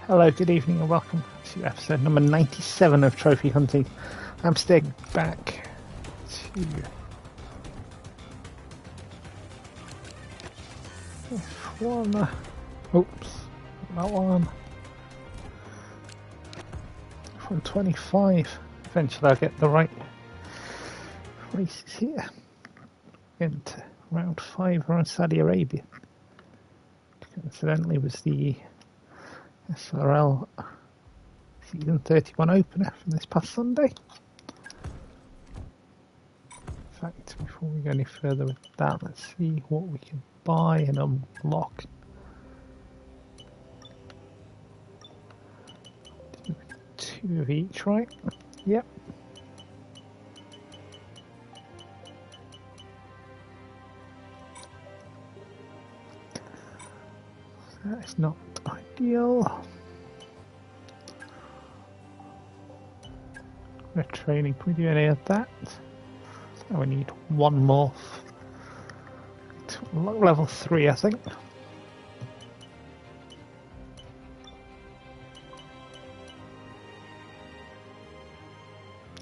Hello, good evening, and welcome to episode number 97 of Trophy Hunting. I'm staying back to this one. Oops, that one. From 25. Eventually, I'll get the right races here. Into round 5 around Saudi Arabia. Coincidentally, was the SRL Season 31 opener from this past Sunday. In fact, before we go any further with that, let's see what we can buy and unlock. Two of each, right? Yep. That is not ideal. We're training. Can we do any of that? Oh, we need one more to unlock level 3, I think. Oh,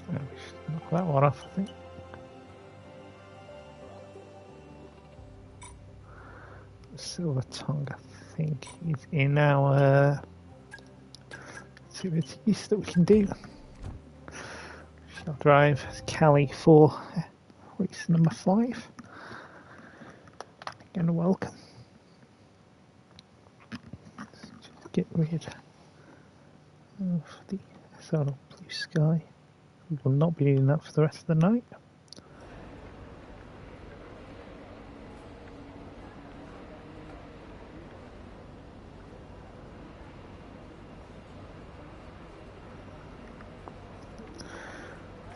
we should knock that one off, I think. Silver tongue, I think, is in our activities that we can do. Shall drive Cali for race number 5. And welcome. Just get rid of the SRL Blue Sky. We will not be needing that for the rest of the night.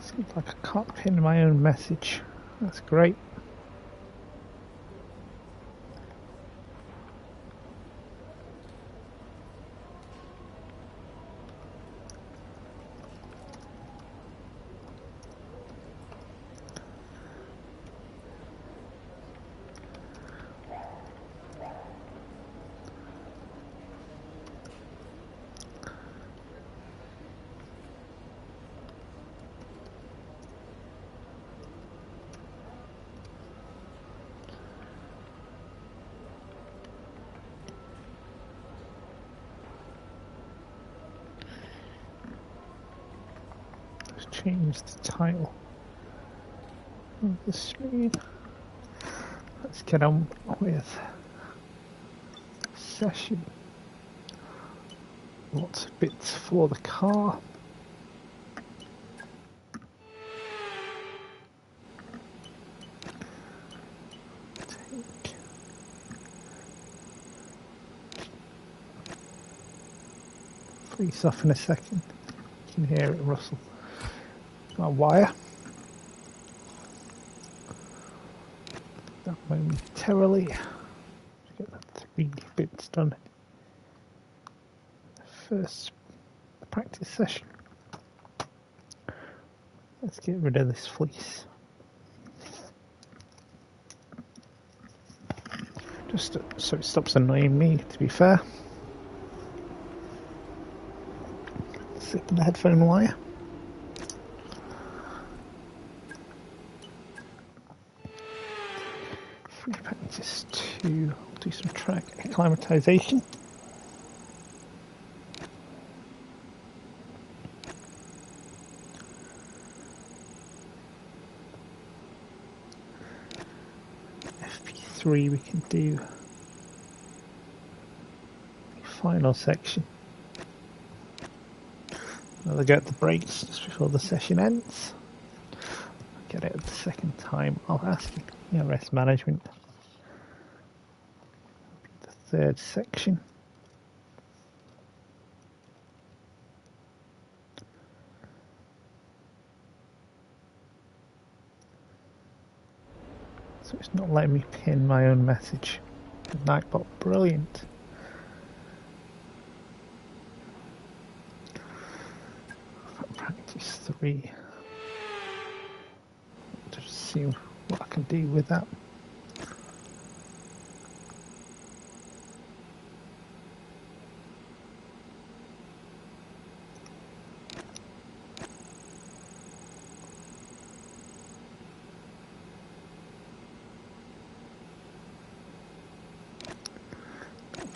Seems like I can't pin my own message. That's great. Change the title of the stream. Let's get on with session. Lots of bits for the car. Take fleece off in a second. You can hear it rustle. My wire. That momentarily. Get the 3 bits done. First practice session. Let's get rid of this fleece. Just so it stops annoying me, to be fair. Sit in the headphone wire. Practice to do some track acclimatization. FP3 we can do the final section. I'll go at the brakes just before the session ends. Get it at the second time. I'll ask you. Rest management. The 3rd section. So it's not letting me pin my own message. Nightbot, brilliant. Practice 3. Just see what I can do with that.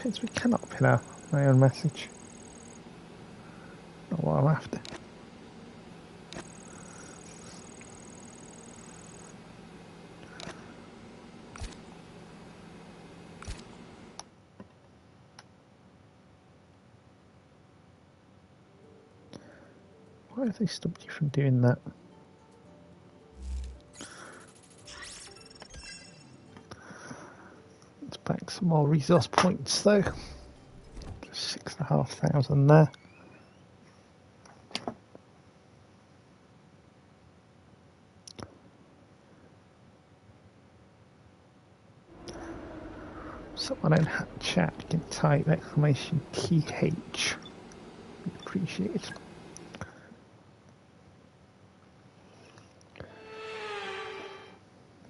Because we cannot pin out my own message. Not what I'm after. Why have they stopped you from doing that? Let's back some more resource points though. 6,500 there. Someone in chat can type exclamation TH. Appreciate it.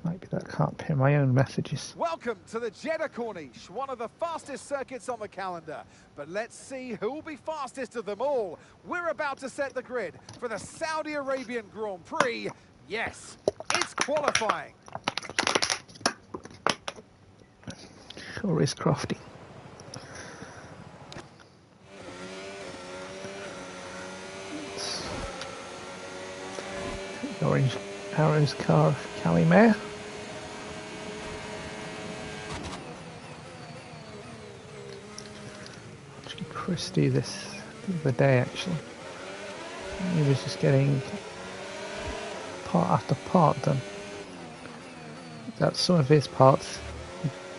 Might be that I can't pin my own messages. Welcome to the Jeddah Corniche, one of the fastest circuits on the calendar. But let's see who will be fastest of them all. We're about to set the grid for the Saudi Arabian Grand Prix. Yes, it's qualifying. Sure is crafty. The orange arrows car of Calimere. Chris do this the other day actually. He was just getting part after part done. That's some of his parts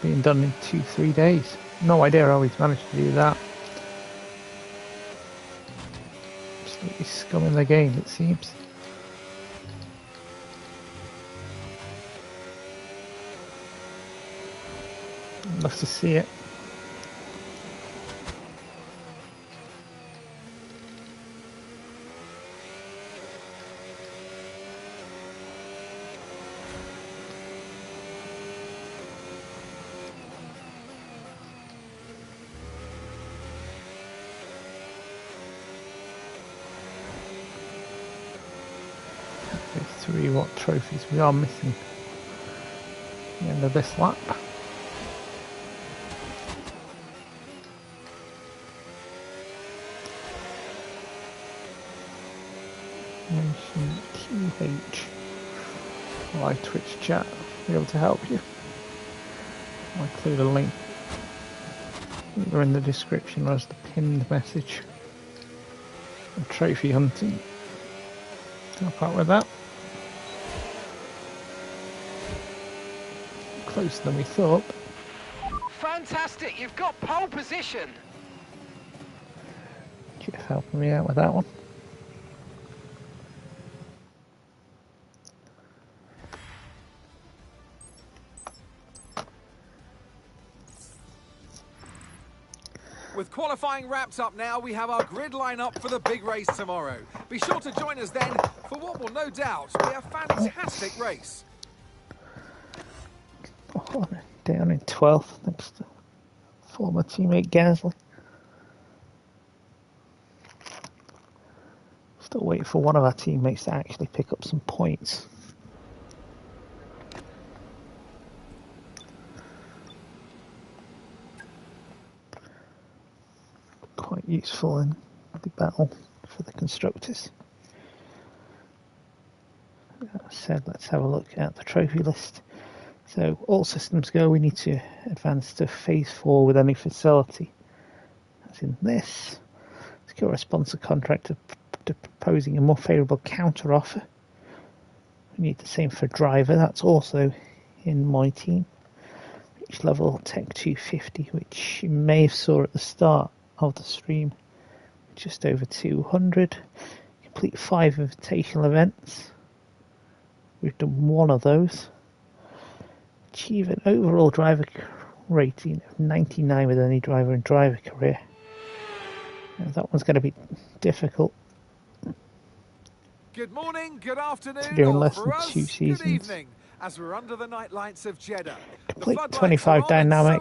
being done in 2-3 days. No idea how he's managed to do that. Absolutely scumming the game, it seems. I'd love to see it. What trophies we are missing at the end of this lap. Mention QH. Live Twitch chat. I'll be able to help you. I'll include a link either in the description or as the pinned message. And trophy hunting. Help out with that. Closer than we thought. Fantastic, you've got pole position. Jeff helping me out with that one. With qualifying wrapped up now, we have our grid lineup for the big race tomorrow. Be sure to join us then for what will no doubt be a fantastic race. Oh, down in 12th next to former teammate Gasly. Still waiting for one of our teammates to actually pick up some points. Quite useful in the battle for the constructors. As I said, let's have a look at the trophy list. So, all systems go, we need to advance to phase 4 with any facility. That's in this. Secure a sponsor contract to proposing a more favourable counter offer. We need the same for driver, that's also in my team. Reach level Tech 250, which you may have saw at the start of the stream. Just over 200. Complete 5 invitational events. We've done 1 of those. Achieve an overall driver rating of 99 with any driver in driver career. Now that one's going to be difficult. Good morning, good afternoon, to do in less or than for us, 2 seasons. good evening, as we're under the night lights of Jeddah. Complete 25 dynamic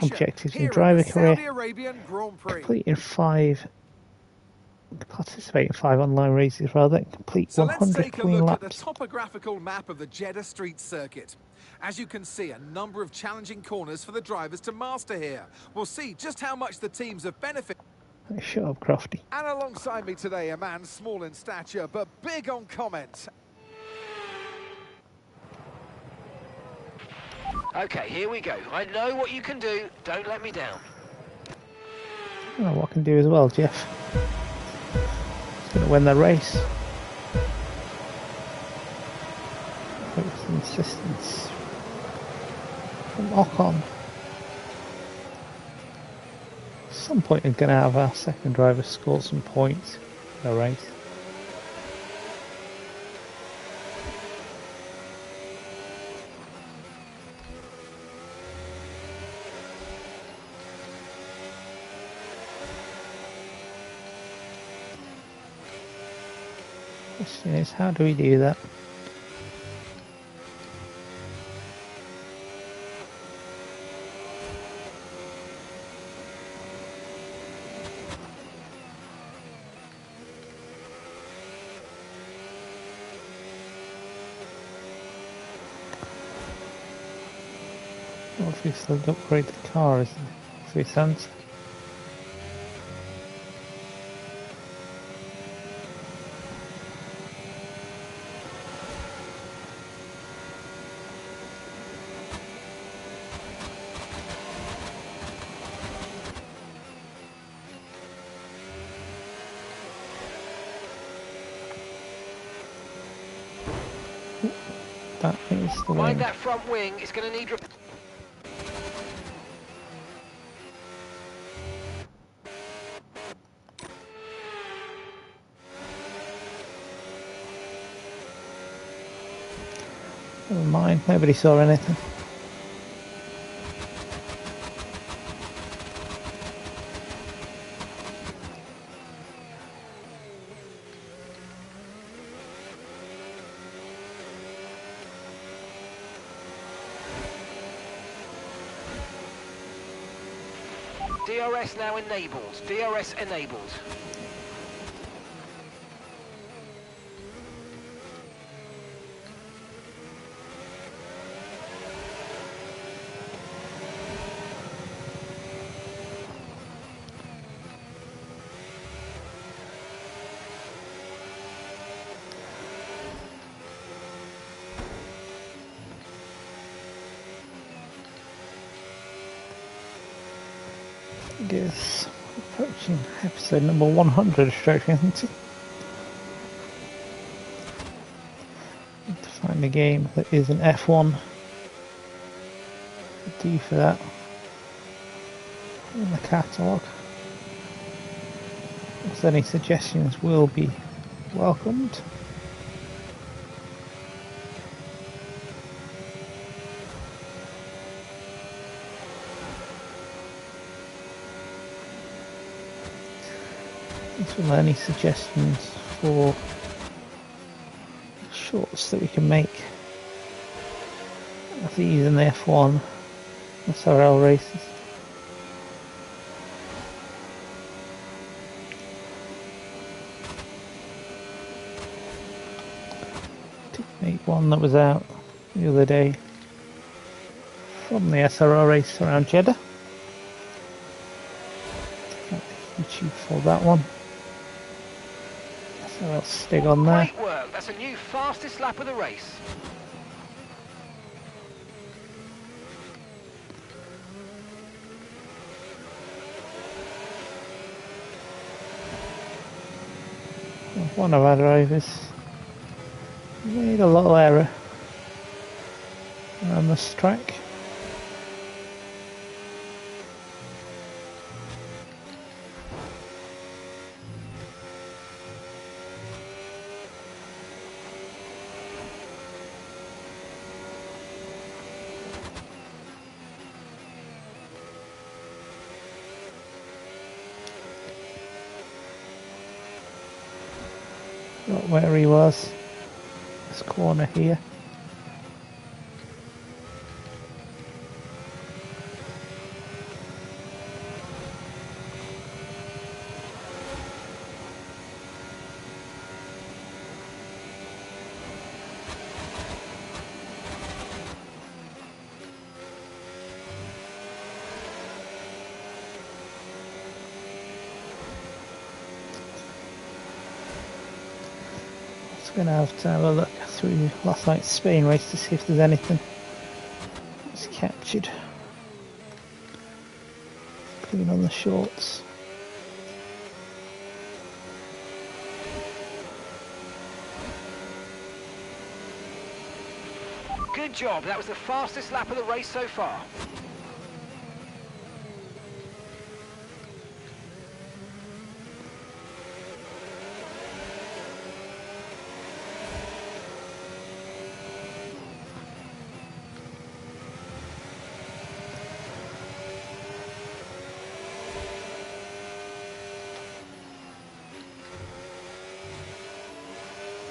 objectives in driver career. Completing 5 participate in 5 online races rather than complete So let's 100 take a clean look at the laps. topographical map of the Jeddah Street Circuit. As you can see, a number of challenging corners for the drivers to master here. We'll see just how much the teams have benefited. Shut up, Crofty. And alongside me today, a man small in stature but big on comment. Okay, here we go. I know what you can do. Don't let me down. I don't know what I can do as well, Jeff. He's going to win the race. Focus insistence from Ocon. At some point we're going to have our second driver score some points in the race. The question is, how do we do that? Obviously upgrade the car is the obvious answer. That is the Mind win. that front wing. It's going to need... Never mind, nobody saw anything. DRS now enabled. DRS enabled. Guess approaching episode number 100 of Stroke, isn't it? Need to find a game that is an F1 D for that in the catalogue. If any suggestions will be welcomed. Are there any suggestions for shorts that we can make of these in the F1 SRL races? Did make one that was out the other day from the SRL race around Jeddah. YouTube for that one. So I'll stick on there. Great work. That's a new fastest lap of the race. One of our drivers made a little error around this track. Not where he was. This corner here. Going to have a look through last night's Spain race to see if there's anything that's captured. Clean on the shorts. Good job. That was the fastest lap of the race so far.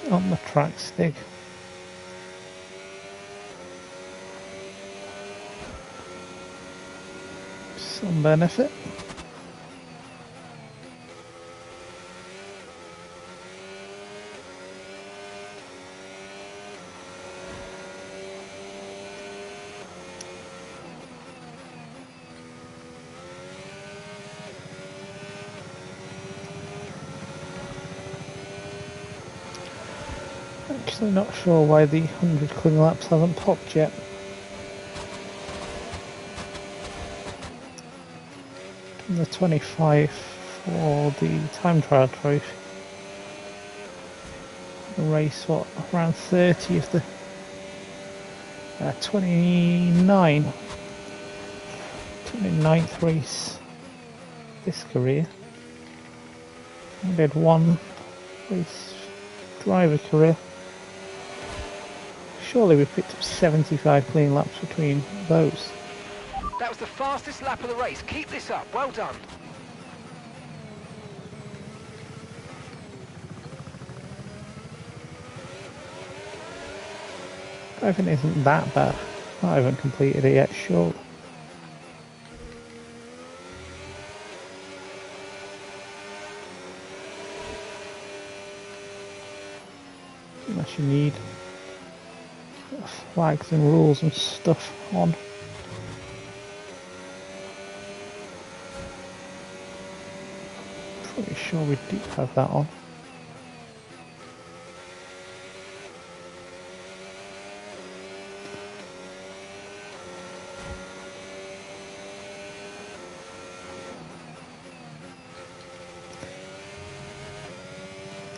On the track stick. Some benefit. Actually not sure why the 100 clean laps haven't popped yet. And the 25 for the time trial trophy. The race, what, around 30 of the 29th race this career. We did one race driver career. Surely we picked up 75 clean laps between those. That was the fastest lap of the race. Keep this up. Well done. Driving isn't that bad. I haven't completed it yet, sure. Unless you need flags and rules and stuff on. Pretty sure we do have that on.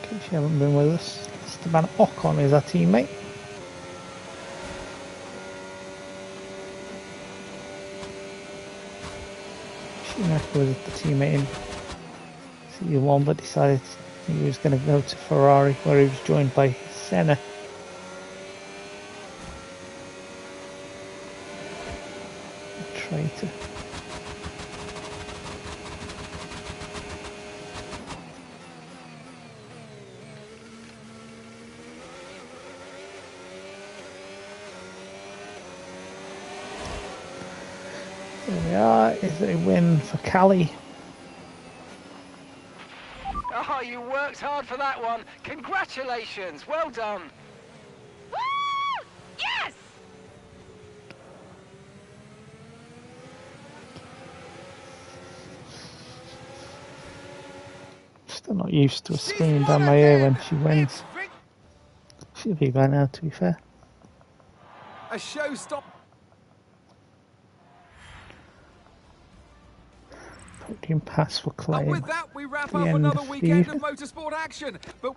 In case you haven't been with us, Esteban Ocon is our teammate. Schumacher was the teammate in C1 but decided he was going to go to Ferrari where he was joined by Senna. Traitor. There we are, is a win for Cali. Oh, you worked hard for that one. Congratulations. Well done. Woo! Yes! Still not used to her screaming down my ear when she wins. She'll be by now, to be fair. A showstopper. Podium pass for claim. And with that, we wrap The up end another of the weekend of evening. motorsport action. But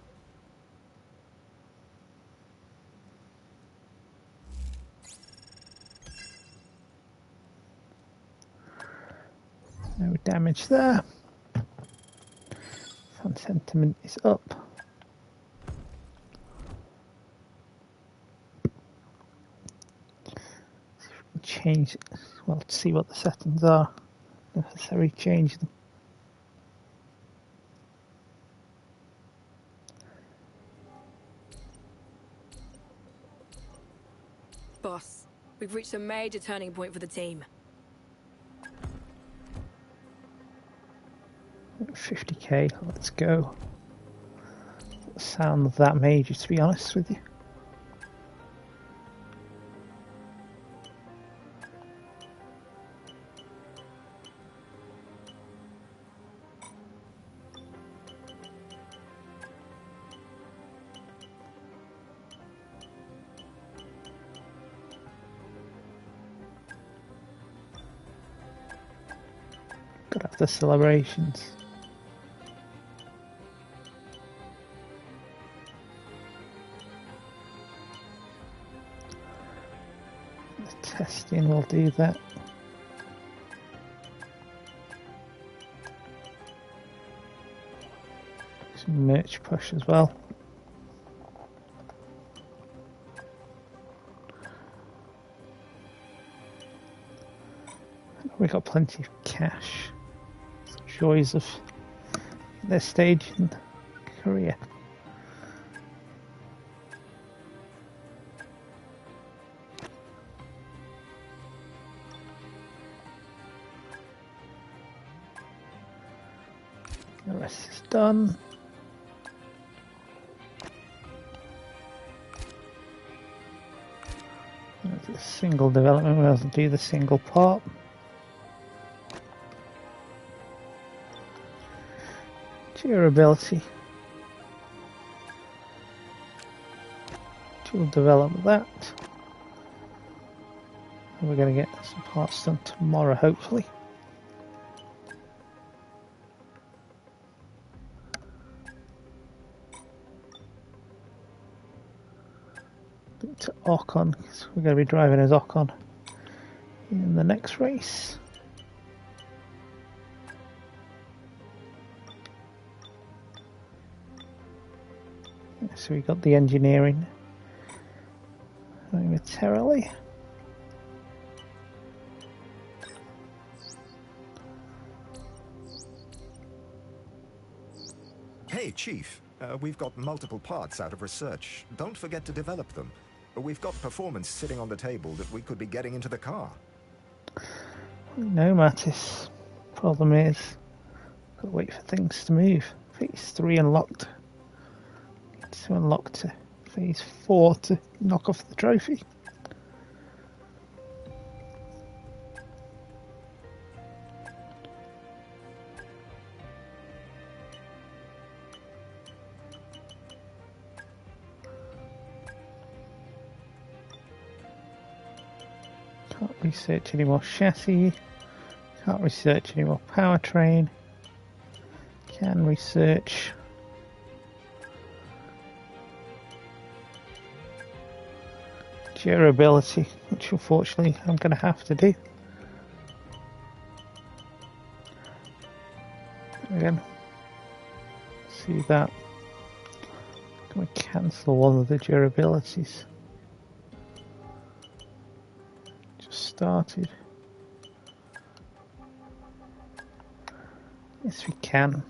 No damage there. Fan sentiment is up. See if we can change it. Well, to see what the settings are. Necessary change them. Boss, we've reached a major turning point for the team. 50k, let's go. Doesn't sound that major, to be honest with you. Gotta have the celebrations. The testing will do that. Some merch push as well. We got plenty of cash. Joys of this stage in Korea. The rest is done. There's a single development, we have to do the single part. Durability. We'll develop that. And we're going to get some parts done tomorrow, hopefully. To Ocon, because we're going to be driving as Ocon in the next race. So we got the engineering momentarily. Hey, Chief. We've got multiple parts out of research. Don't forget to develop them. We've got performance sitting on the table that we could be getting into the car. No, Mattis. Problem is, got to wait for things to move. Phase 3 unlocked. Need to unlock to Phase 4 to knock off the trophy. Can't research any more chassis. Can't research any more powertrain. Can research durability, which unfortunately I'm going to have to do. Again, see that. I'm going to cancel one of the durabilities. Just started. Yes, we can.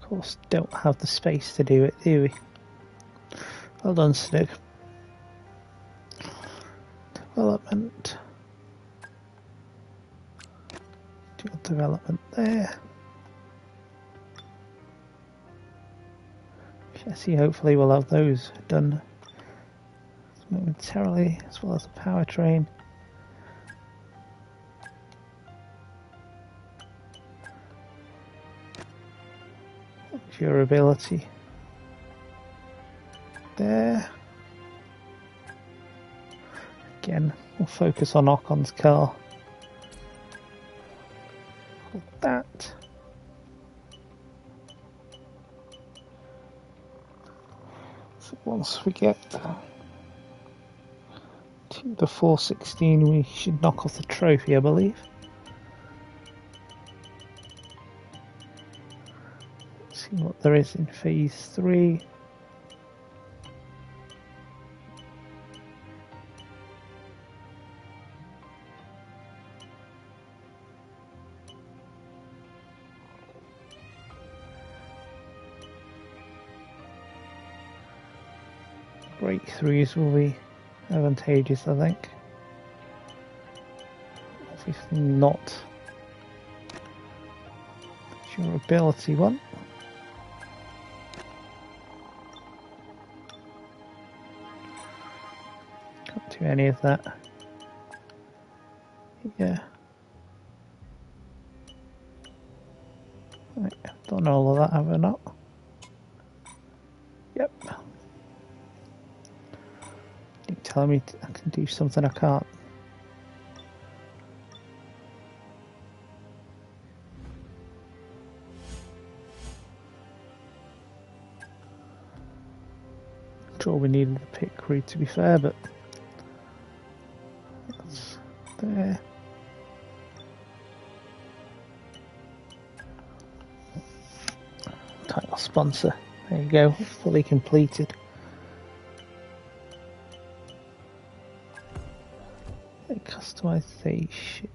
Of course, don't have the space to do it, do we? Well done, Snig. Development. Dual development there. Chassis, hopefully we'll have those done momentarily, as well as the powertrain. Durability there. Again, we'll focus on Ocon's car. Like that. So once we get to the 416, we should knock off the trophy, I believe. See what there is in Phase 3. Breakthroughs will be advantageous, I think. Obviously not durability one. Can't do any of that. Yeah. Right, done all of that, have I not? Yep. telling me I can do something I can't. Sure, we needed the pit crew to be fair, but that's there. Title sponsor. There you go, fully completed. Customization.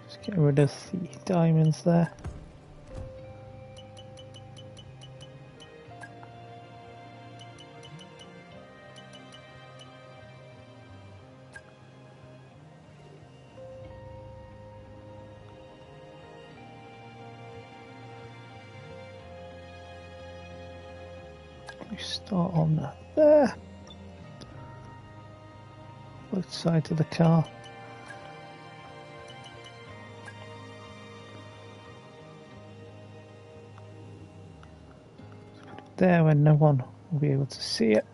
Just getting rid of the diamonds there. Start on there. Both sides of the car. Put it there when no one will be able to see it.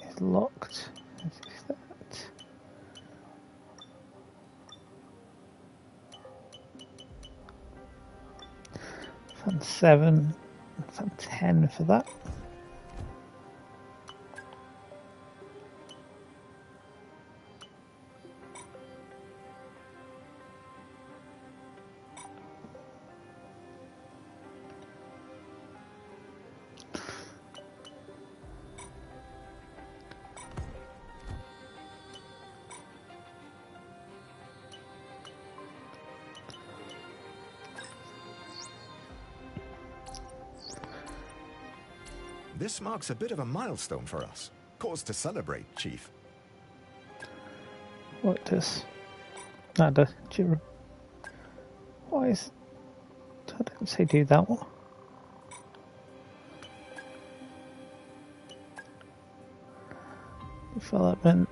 It's locked. Is that? Fan 7, fan 10 for that. This marks a bit of a milestone for us. Cause to celebrate, Chief. What does? Nada. Why is? I didn't say do that one. Development.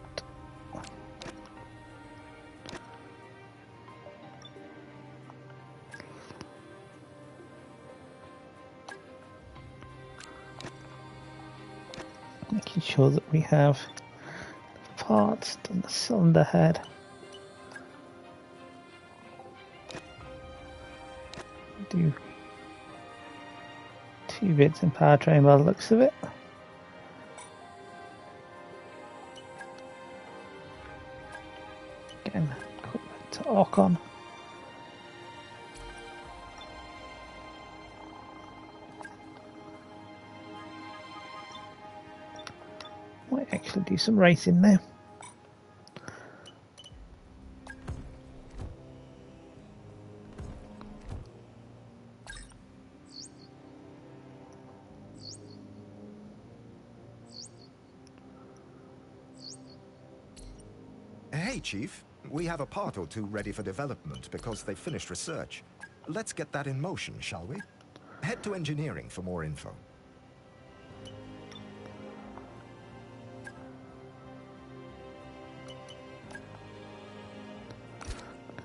Making sure that we have the parts and the cylinder head. Do 2 bits in powertrain by the looks of it. Again, equipment to Ocon. Might actually do some racing now. Hey, Chief. We have a part or two ready for development because they finished research. Let's get that in motion, shall we? Head to engineering for more info.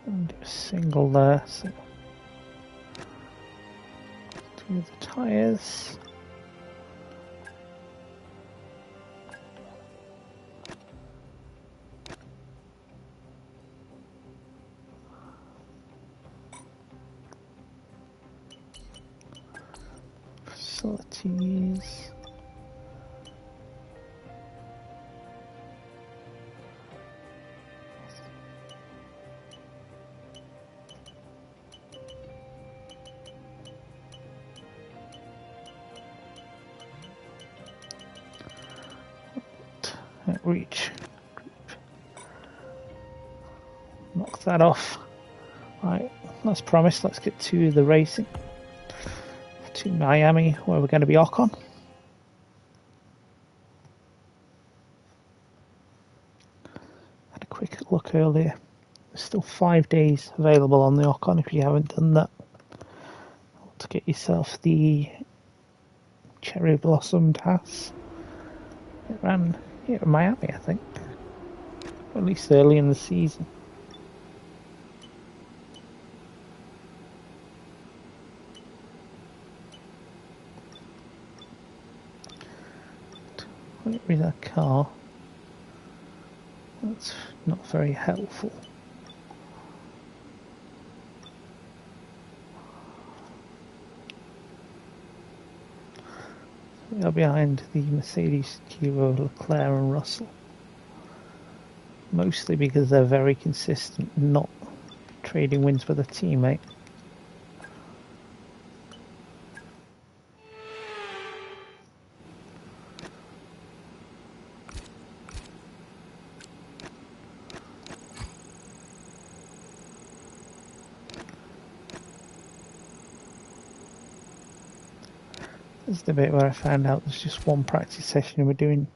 And do a single there. So do the tyres. Facilities. Reach. Knock that off. Right, as promised, let's get to the racing. To Miami, where we're going to be Ocon. Had a quick look earlier. There's still 5 days available on the Ocon if you haven't done that. to get yourself the cherry blossomed Haas. It ran here in Miami, I think, or at least early in the season. Wait with that car. That's not very helpful. We are behind the Mercedes duo Leclerc and Russell. Mostly because they're very consistent, not trading wins with a teammate. This is the bit where I found out there's just one practice session and we're doing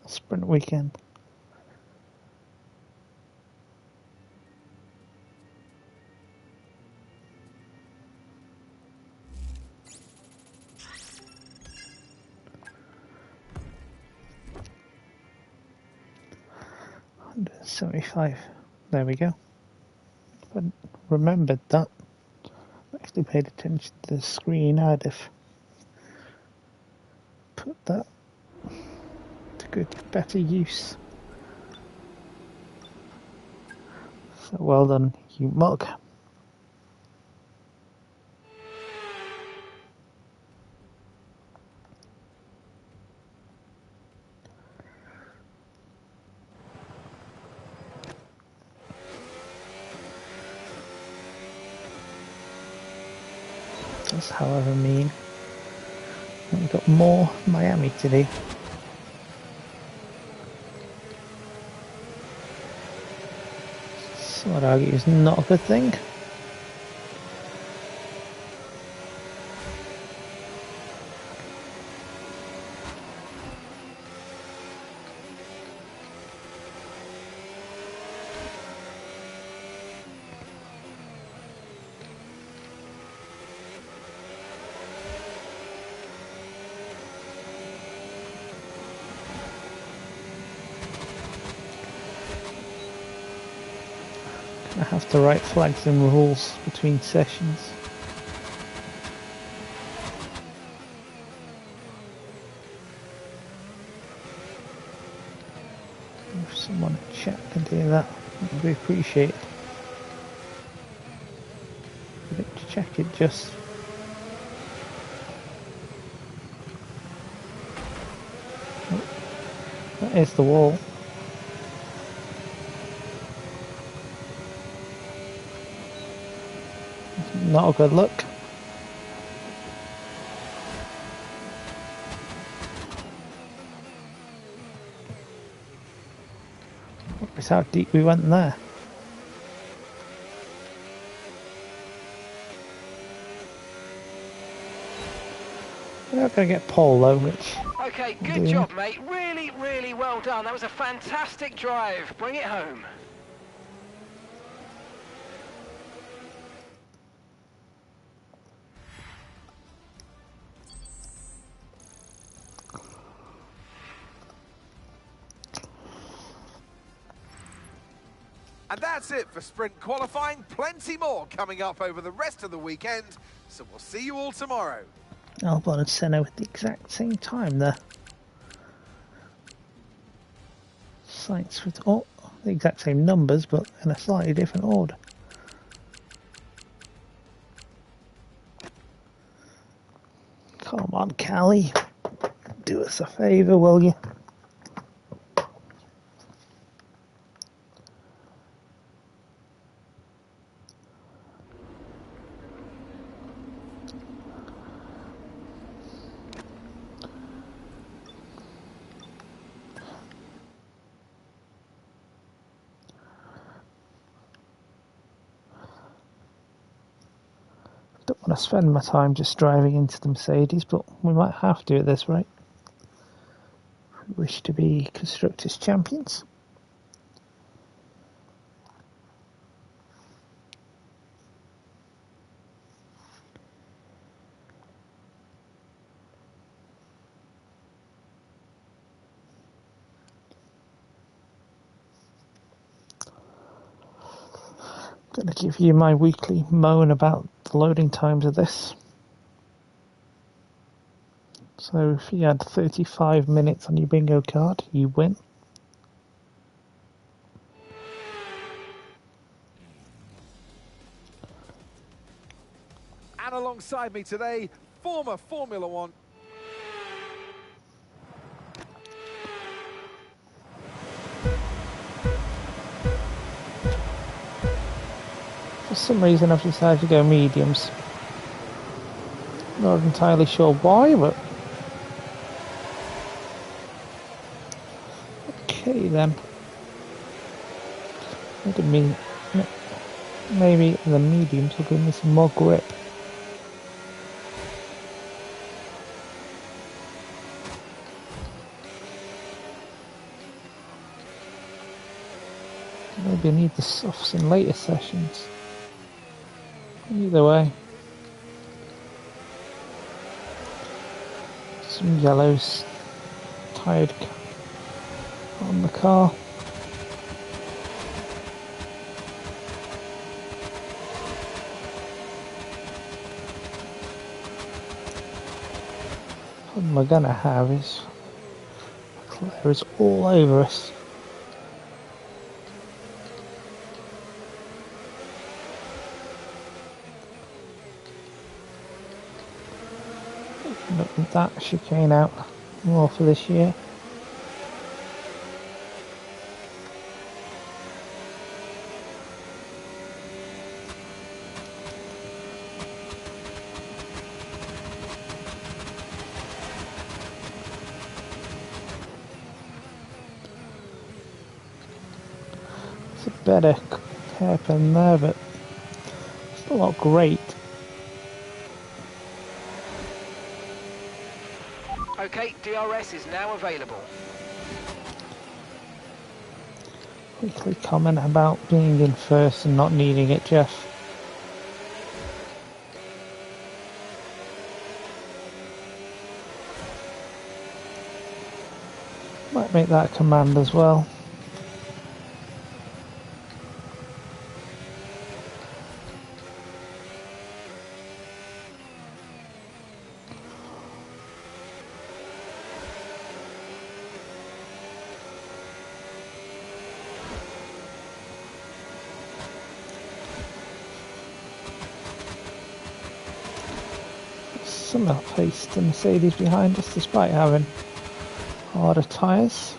a sprint weekend. $175. There we go. If I remembered that, actually paid attention to the screen, I'd have put that to good, better use. So well done, you mug. That's however mean. We've got more Miami to do. So I'd argue is not a good thing. I have to write flags and rules between sessions. If someone in chat can do that, it would be appreciated. Forget to check it just. Oh, that is the wall. Not a good look. That's how deep we went there. We're not going to get pole though, which... Okay, good job, mate. Really, really well done. That was a fantastic drive. Bring it home. And that's it for sprint qualifying. Plenty more coming up over the rest of the weekend. So we'll see you all tomorrow. Albon and Senna at the exact same time there. Sites with the exact same numbers, but in a slightly different order. Come on, Callie. Do us a favour, will you? Don't want to spend my time just driving into the Mercedes, but we might have to at this rate. We wish to be Constructors' Champions. I'm going to give you my weekly moan about the loading times of this. So if you had 35 minutes on your bingo card, you win. And alongside me today, former Formula One. For some reason I've decided to go mediums. Not entirely sure why, but... Okay then. Maybe the mediums will give me some more grip. Maybe I need the softs in later sessions. Either way. Some yellows tied on the car. What am I gonna have is Claire is all over us. Look that chicane out more for this year. It's a better hairpin there, but still not great. Okay, DRS is now available. Weekly comment about being in first and not needing it, Jeff. Might make that a command as well. Some outpace the Mercedes behind us despite having harder tyres.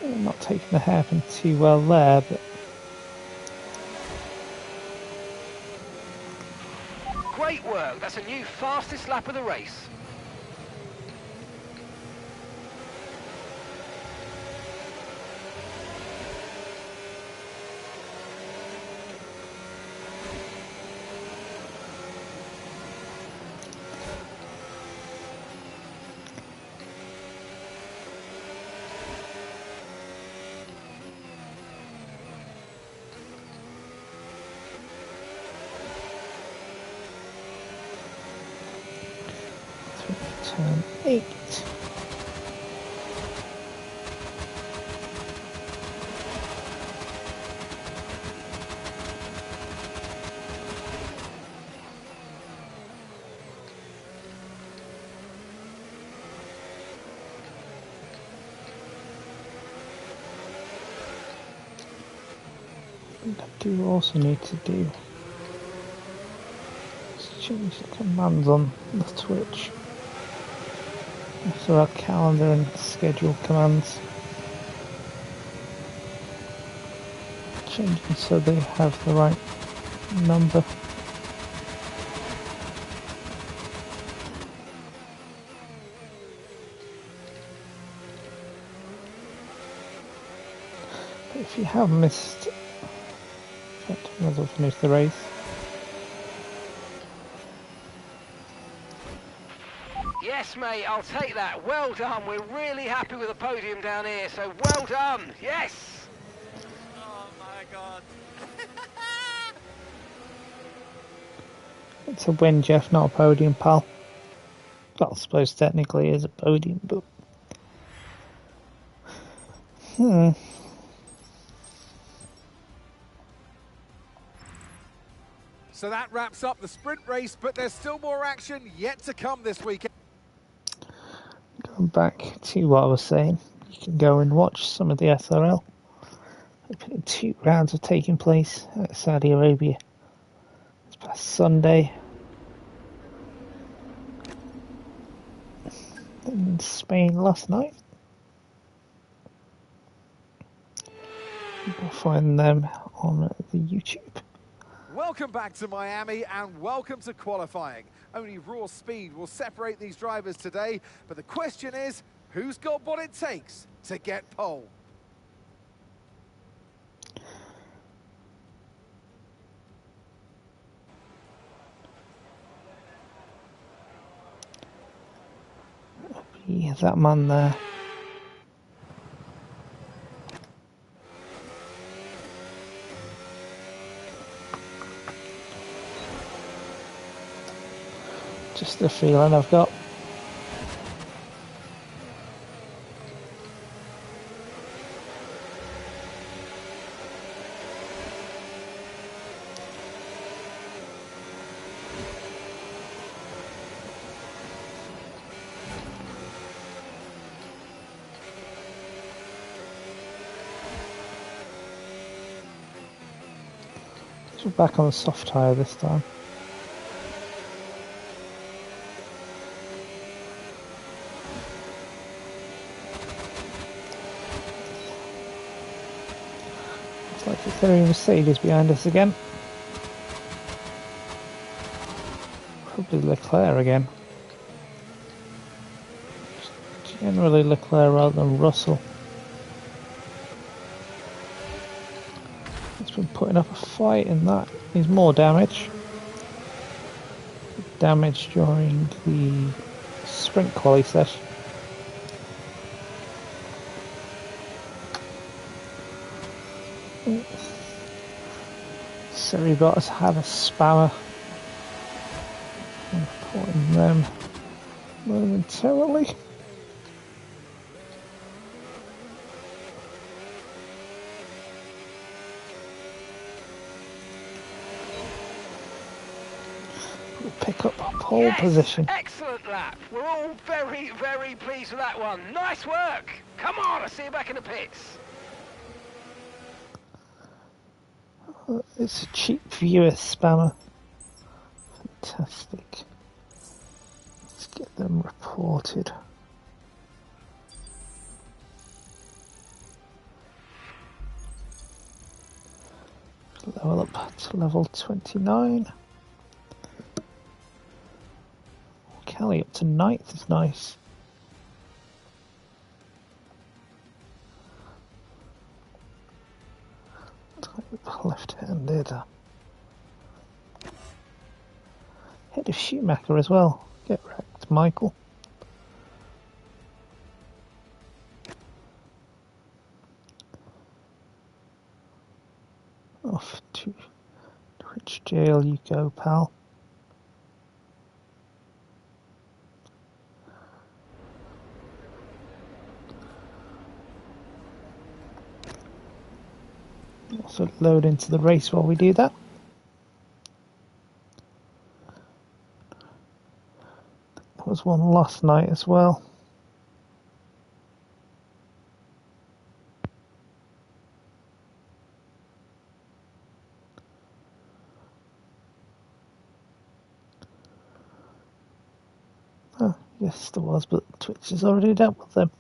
I'm not taking the hairpin too well there, but Great work, that's a new fastest lap of the race. turn 8. I do also need to do is change the commands on the Twitch. So our calendar and schedule commands. Changing so they have the right number. If you have missed, might as well finish the race. Yes, mate, I'll take that. Well done. We're really happy with the podium down here, so well done. Yes. Oh my God. It's a win, Jeff, not a podium, pal. Well, I suppose technically it is a podium, but... So that wraps up the sprint race, but there's still more action yet to come this weekend. Going back to what I was saying, you can go and watch some of the SRL. 2 rounds are taking place at Saudi Arabia this past Sunday. In Spain last night. You can find them on the YouTube. Welcome back to Miami and welcome to qualifying. Only raw speed will separate these drivers today, but the question is, who's got what it takes to get pole? Here's that man there. Just the feeling I've got. So we're back on the soft tyre this time. Looks like it's very Mercedes behind us again. Probably Leclerc again. Generally Leclerc rather than Russell. He's been putting up a fight in that. Needs more damage. Damage during the sprint quali session. Sorry, but has had a spammer. I'm reporting them momentarily. We'll pick up pole position. Excellent lap. We're all very, very pleased with that one. Nice work. Come on, I'll see you back in the pits. It's a cheap viewer spammer. Fantastic. Let's get them reported. Level up to level 29. Kelly up to 9th is nice. Left-handed. Head of Schumacher as well. Get wrecked, Michael. Off to which jail you go, pal. Also load into the race while we do that. There was one last night as well. Oh, yes there was, but Twitch has already dealt with them.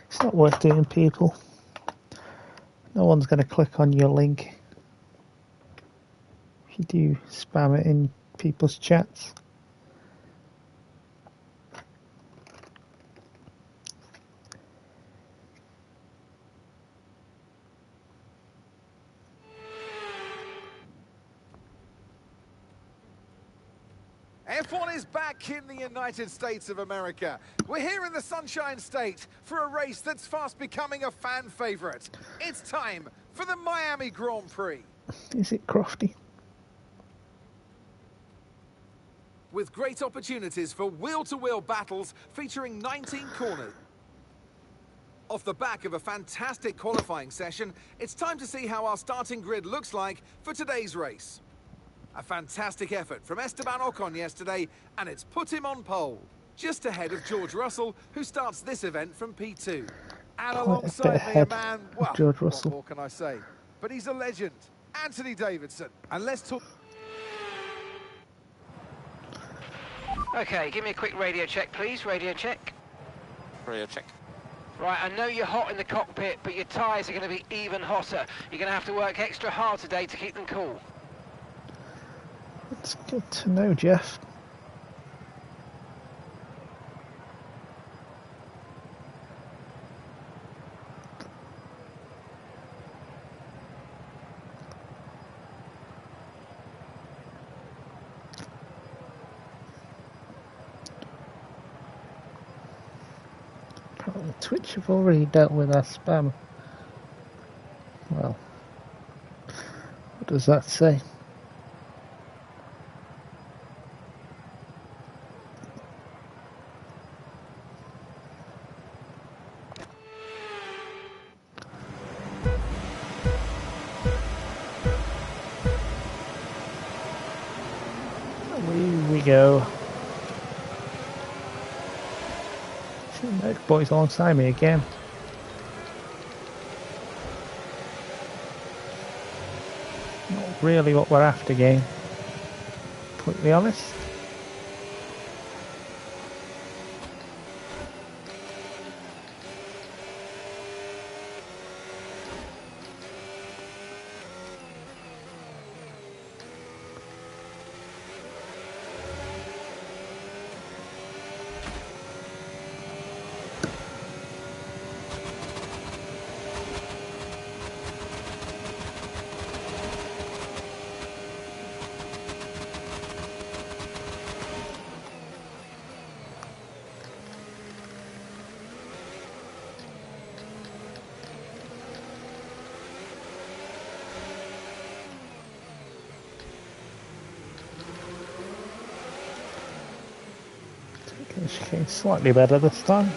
It's not worth doing, people. No one's going to click on your link if you do spam it in people's chats. F1 is back in the United States of America. We're here in the Sunshine State for a race that's fast becoming a fan favourite. It's time for the Miami Grand Prix. Is it crofty? With great opportunities for wheel-to-wheel battles featuring 19 corners. Off the back of a fantastic qualifying session, it's time to see how our starting grid looks like for today's race. A fantastic effort from Esteban Ocon yesterday, and it's put him on pole, just ahead of George Russell, who starts this event from P2. And Quite a alongside bit me, a ahead man, of well, George what Russell. more can I say? But he's a legend, Anthony Davidson. And let's talk... Okay, give me a quick radio check, please. Radio check. Radio check. Right, I know you're hot in the cockpit, but your tyres are going to be even hotter. You're going to have to work extra hard today to keep them cool. That's good to know, Jeff. Apparently Twitch have already dealt with our spam. Well, what does that say? Here we go. Those boys alongside me again. Not really what we're after, game. Completely honest. Chicane's slightly better this time.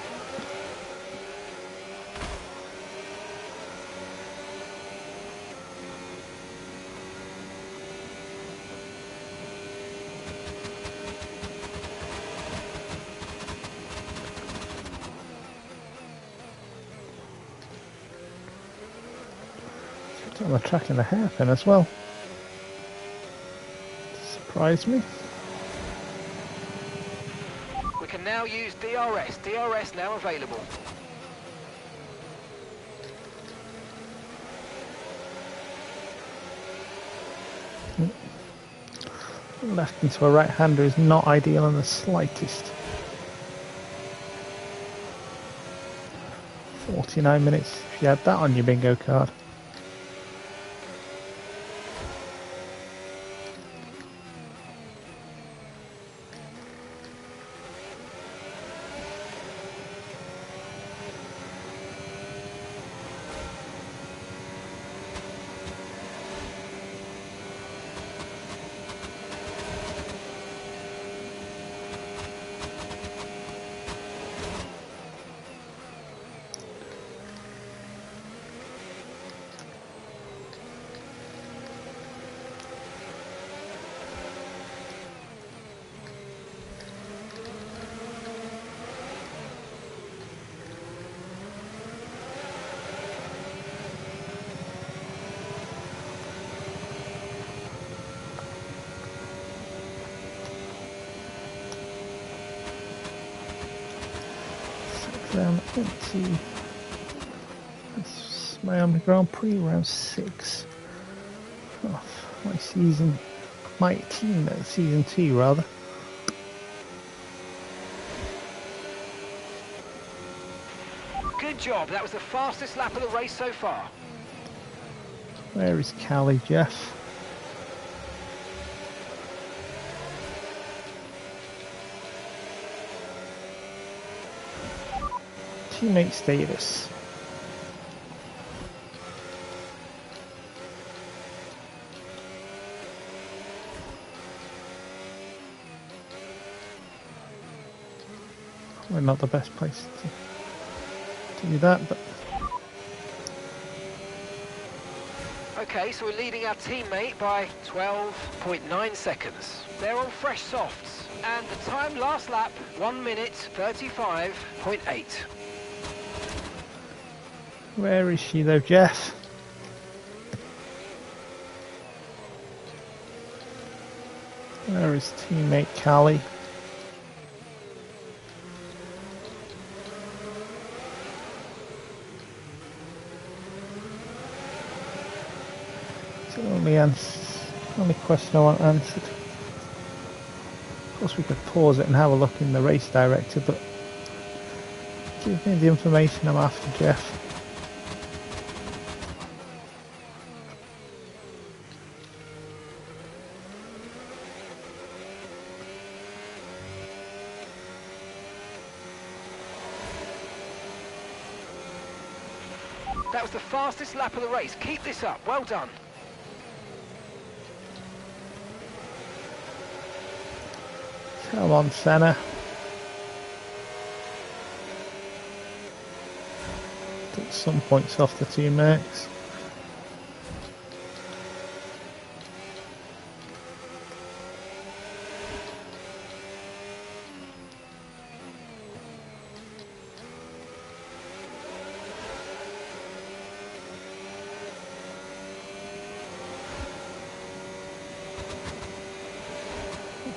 It's on the track and a hairpin as well. Surprised me. We can now use DRS. DRS now available. Left into a right-hander is not ideal in the slightest. 49 minutes if you had that on your bingo card. Round 20. That's Miami Grand Prix, round 6. Oh, my team, season 2 rather. Good job. That was the fastest lap of the race so far. Where is Callie, Jeff? Teammate status. Probably not the best place to do that, but Okay, so we're leading our teammate by 12.9 seconds. They're on fresh softs, and the time last lap, 1 minute 35.8. where is she though, Jeff? Where is teammate Callie? It's the only question I want answered. Of course we could pause it and have a look in the race director, but give me the information I'm after, Jeff. That was the fastest lap of the race. Keep this up. Well done. Come on, Senna. Took some points off the teammates.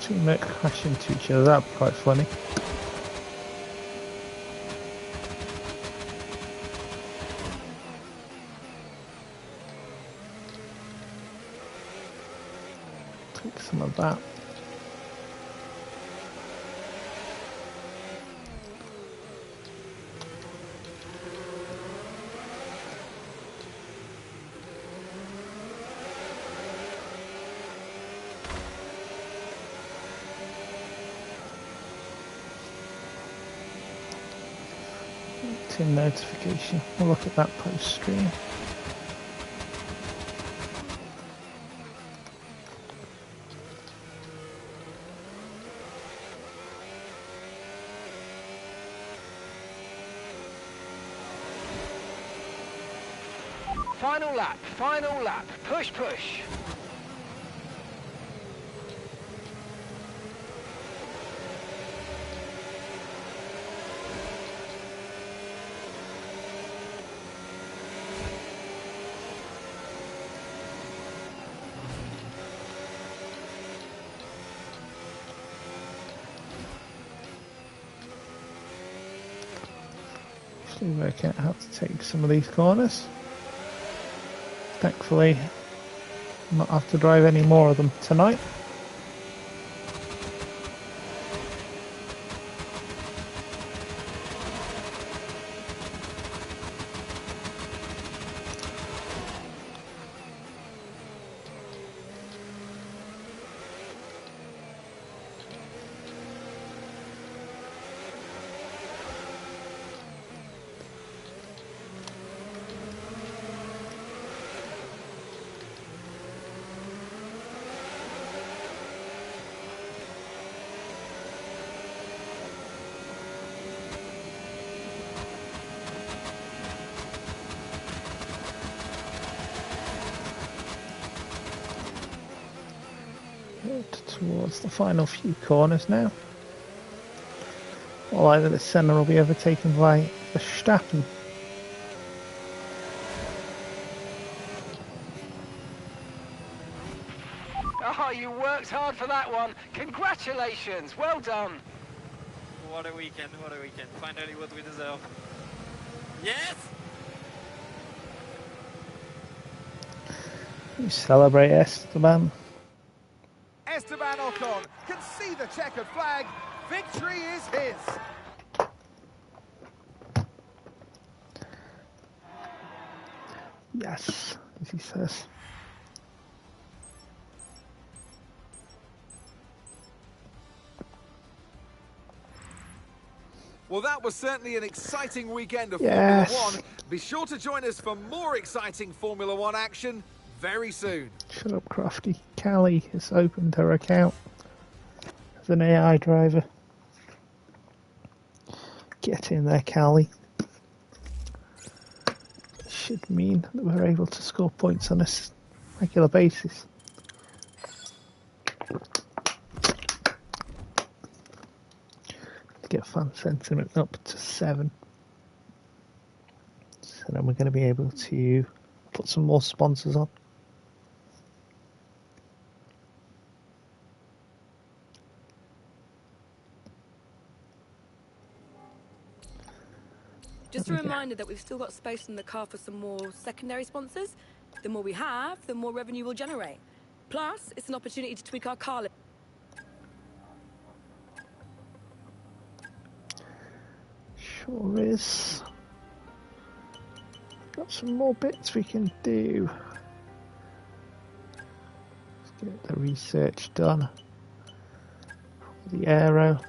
Teammate crash into each other, that'd be quite funny. Take some of that. Team notification. We'll look at that post screen. Final lap, final lap. Push, push. Actually work out how to take some of these corners. Thankfully, I'll not have to drive any more of them tonight. Towards the final few corners now. Or either the Senna will be overtaken by Verstappen. Oh, you worked hard for that one. Congratulations. Well done. What a weekend, what a weekend. Finally what we deserve. Yes! You celebrate, Esteban. Esteban Ocon can see the checkered flag. Victory is his. Yes, as he says. Well, that was certainly an exciting weekend of Yes. Formula One. Be sure to join us for more exciting Formula One action very soon. Shut up, Crofty. Callie has opened her account as an AI driver. Get in there, Callie. Should mean that we're able to score points on a regular basis. To get fan sentiment up to 7. So then we're going to be able to put some more sponsors on. Just a reminder that we've still got space in the car for some more secondary sponsors. The more we have, the more revenue we'll generate. Plus, it's an opportunity to tweak our car. Sure is. Got some more bits we can do. Let's get the research done. The aero.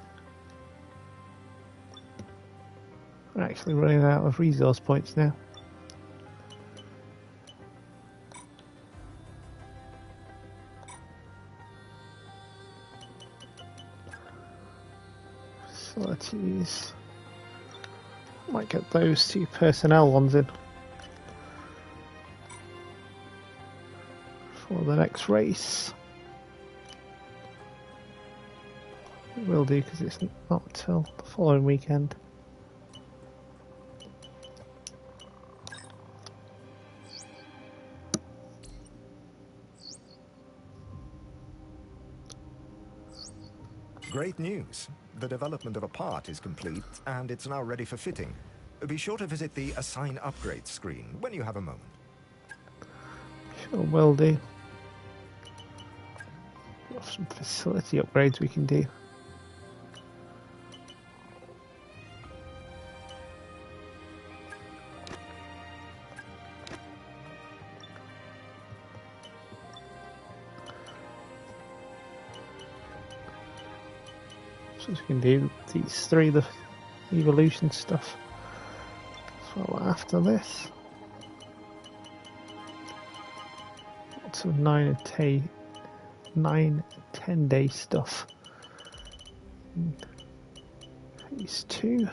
We're actually running out of resource points now. Facilities. Might get those 2 personnel ones in for the next race. It will do because it's not till the following weekend. Great news. The development of a part is complete, and it's now ready for fitting. Be sure to visit the Assign Upgrades screen when you have a moment. Sure will do. Got some facility upgrades we can do. So we can do these 3, the evolution stuff. So after this, lots of 9 and 10 day stuff. Phase 2.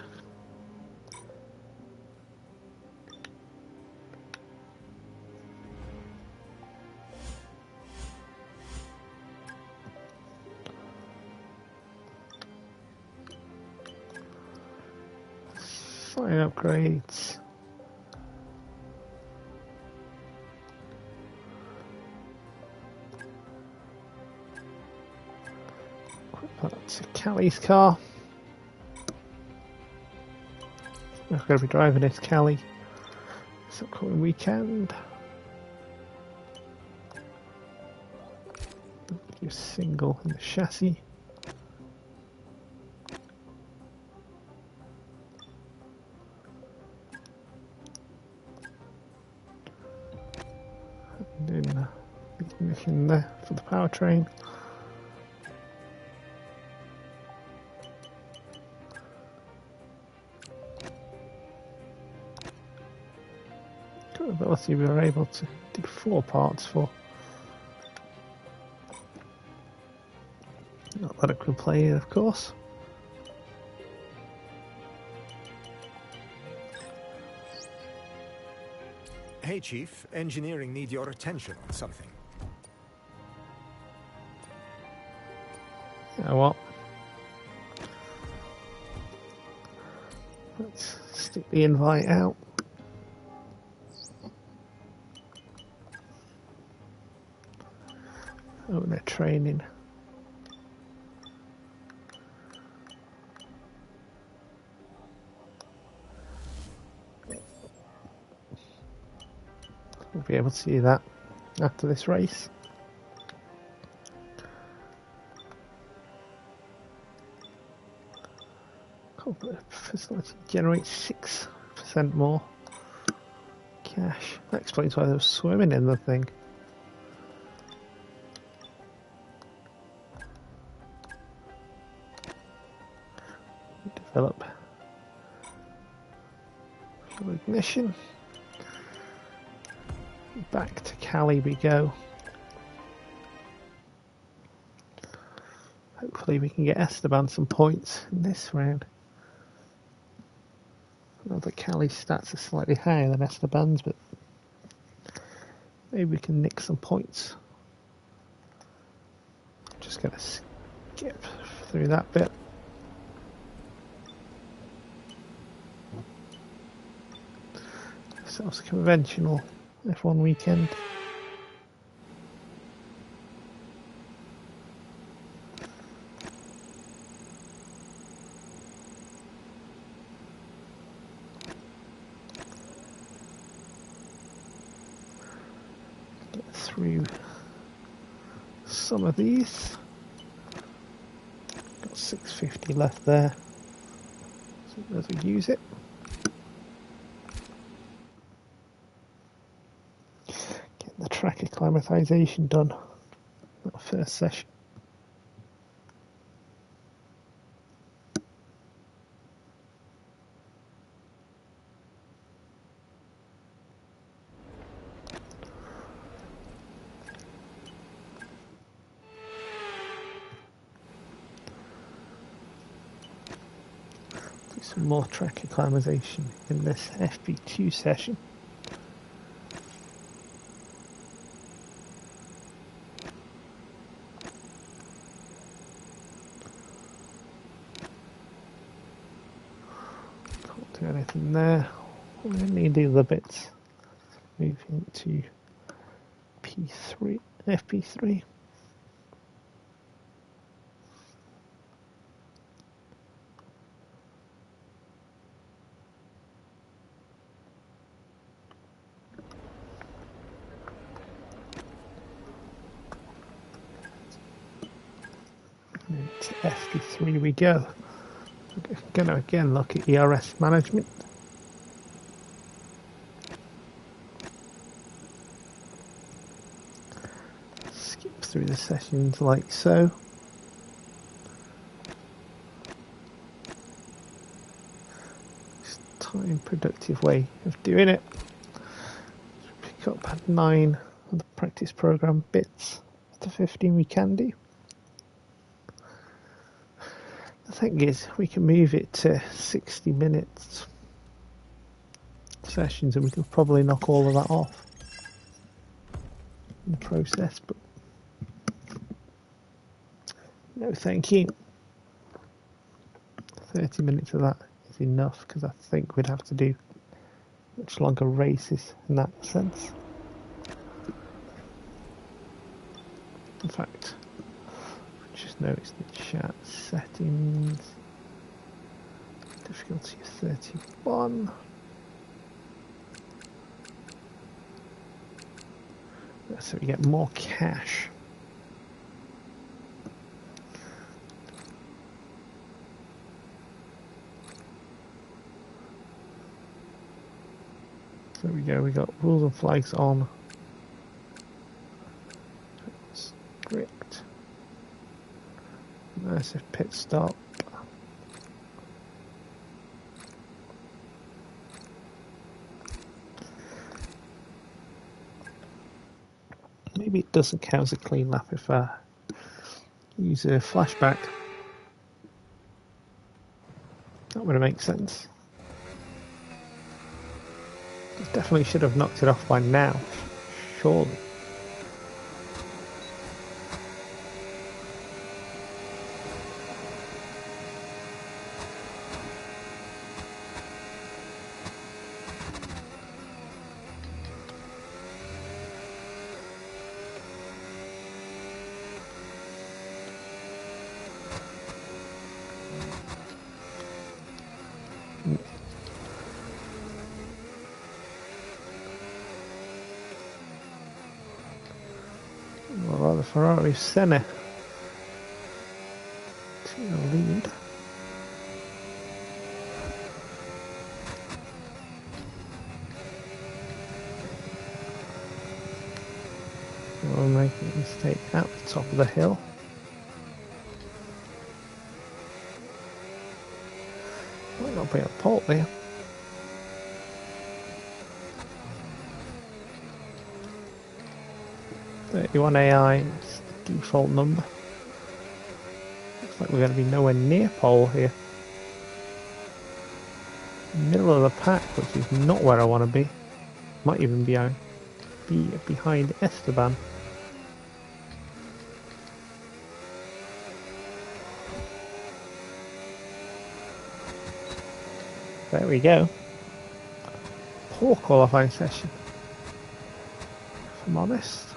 Fine upgrades. That's Callie's car. We're going to be driving this Callie this upcoming weekend. Do single in the chassis. And then ignition there for the powertrain. Ability we were able to do 4 parts for. Not that it could play in, of course. Hey Chief, engineering need your attention on something. You know what? Let's stick the invite out. Oh, they're training. We'll be able to see that after this race. Corporate facility generates 6% more cash. That explains why they were swimming in the thing. Develop Full ignition. Back to Cali we go. Hopefully we can get Esteban some points in this round. I know that Cali's stats are slightly higher than Esteban's, but maybe we can nick some points. Just gonna skip through that bit. So it's a conventional F1 weekend. Get through some of these. Got 650 left there. So as we use it. Getting the track acclimatization done. That first session. Some more track acclimatization in this FP2 session. Can't do anything there. We need the other bits. Move into P3, FP3. To FP3 we go. We're going to again look at ERS management. Skip through the sessions like so. Just time productive way of doing it. Pick up 9 of the practice program bits. To 15 we can do. The thing is, we can move it to 60 minutes sessions and we can probably knock all of that off in the process, but no thank you. 30 minutes of that is enough because I think we'd have to do much longer races in that sense. In fact, just notice the chat settings. Difficulty 31. So we get more cash. There we go, we got rules and flags on. Strict. Massive pit stop. Maybe it doesn't count as a clean lap if I use a flashback. That would make sense. Definitely should have knocked it off by now, surely. Well, the Ferrari Senna to the lead. We're making a mistake at the top of the hill. Might not be a pole there. 31 AI is the default number. Looks like we're going to be nowhere near pole here. Middle of the pack, which is not where I want to be. Might even be behind Esteban. There we go. Poor qualifying session, if I'm honest.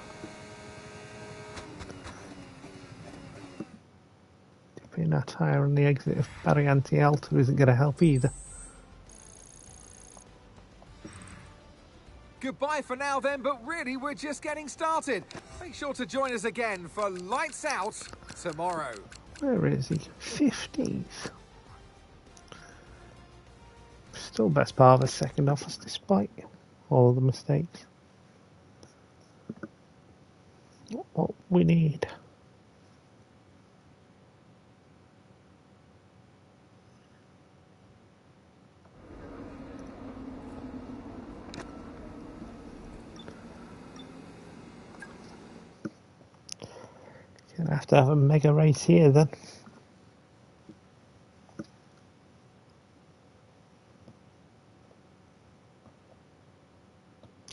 Dipping that tyre on the exit of Barriante Alto isn't going to help either. Goodbye for now then, but really we're just getting started. Make sure to join us again for Lights Out tomorrow. Where is he? 15th. Still best part of a second off us despite all the mistakes. What we need. Gonna have to have a mega race here then.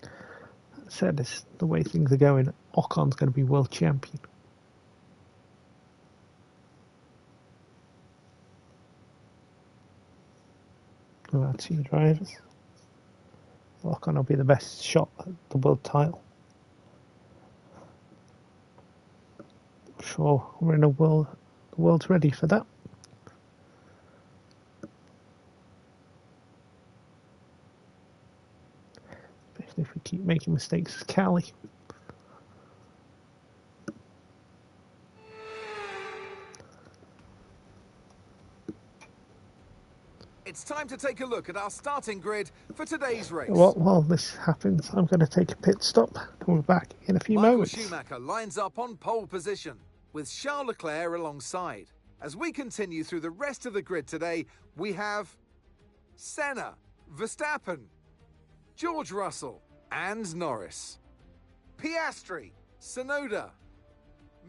That said, it's the way things are going, Ocon's going to be world champion. Of our two drivers. Ocon will be the best shot at the world title. I'm sure we're in a world, the world's ready for that. Especially if we keep making mistakes as Cali. It's time to take a look at our starting grid for today's race. While this happens, I'm going to take a pit stop and we're back in a few moments. Michael Schumacher lines up on pole position with Charles Leclerc alongside. As we continue through the rest of the grid today, we have Senna, Verstappen, George Russell and Norris, Piastri, Tsunoda,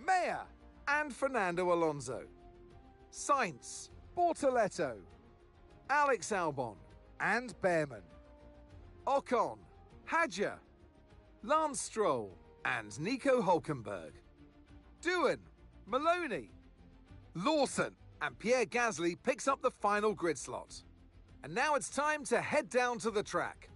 Mayer and Fernando Alonso, Sainz, Bortoletto, Alex Albon and Behrman, Ocon, Hadjar, Lance Stroll and Nico Hülkenberg, Doohan, Maloney, Lawson and Pierre Gasly picks up the final grid slot. And now it's time to head down to the track.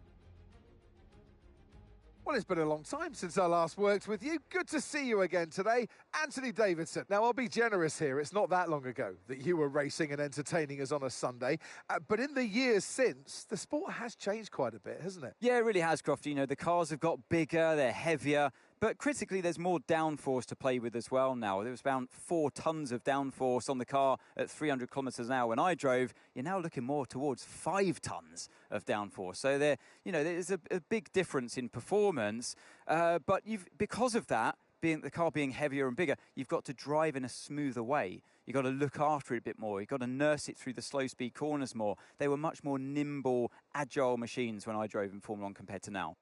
Well, it's been a long time since I last worked with you. Good to see you again today, Anthony Davidson. Now, I'll be generous here. It's not that long ago that you were racing and entertaining us on a Sunday. But in the years since, the sport has changed quite a bit, hasn't it? Yeah, it really has, Crofty. You know, the cars have got bigger, they're heavier. But critically, there's more downforce to play with as well now. There was around 4 tons of downforce on the car at 300 kilometres an hour when I drove. You're now looking more towards 5 tons of downforce. So there's a big difference in performance. But because of that, the car being heavier and bigger, you've got to drive in a smoother way. You've got to look after it a bit more. You've got to nurse it through the slow-speed corners more. They were much more nimble, agile machines when I drove in Formula 1 compared to now.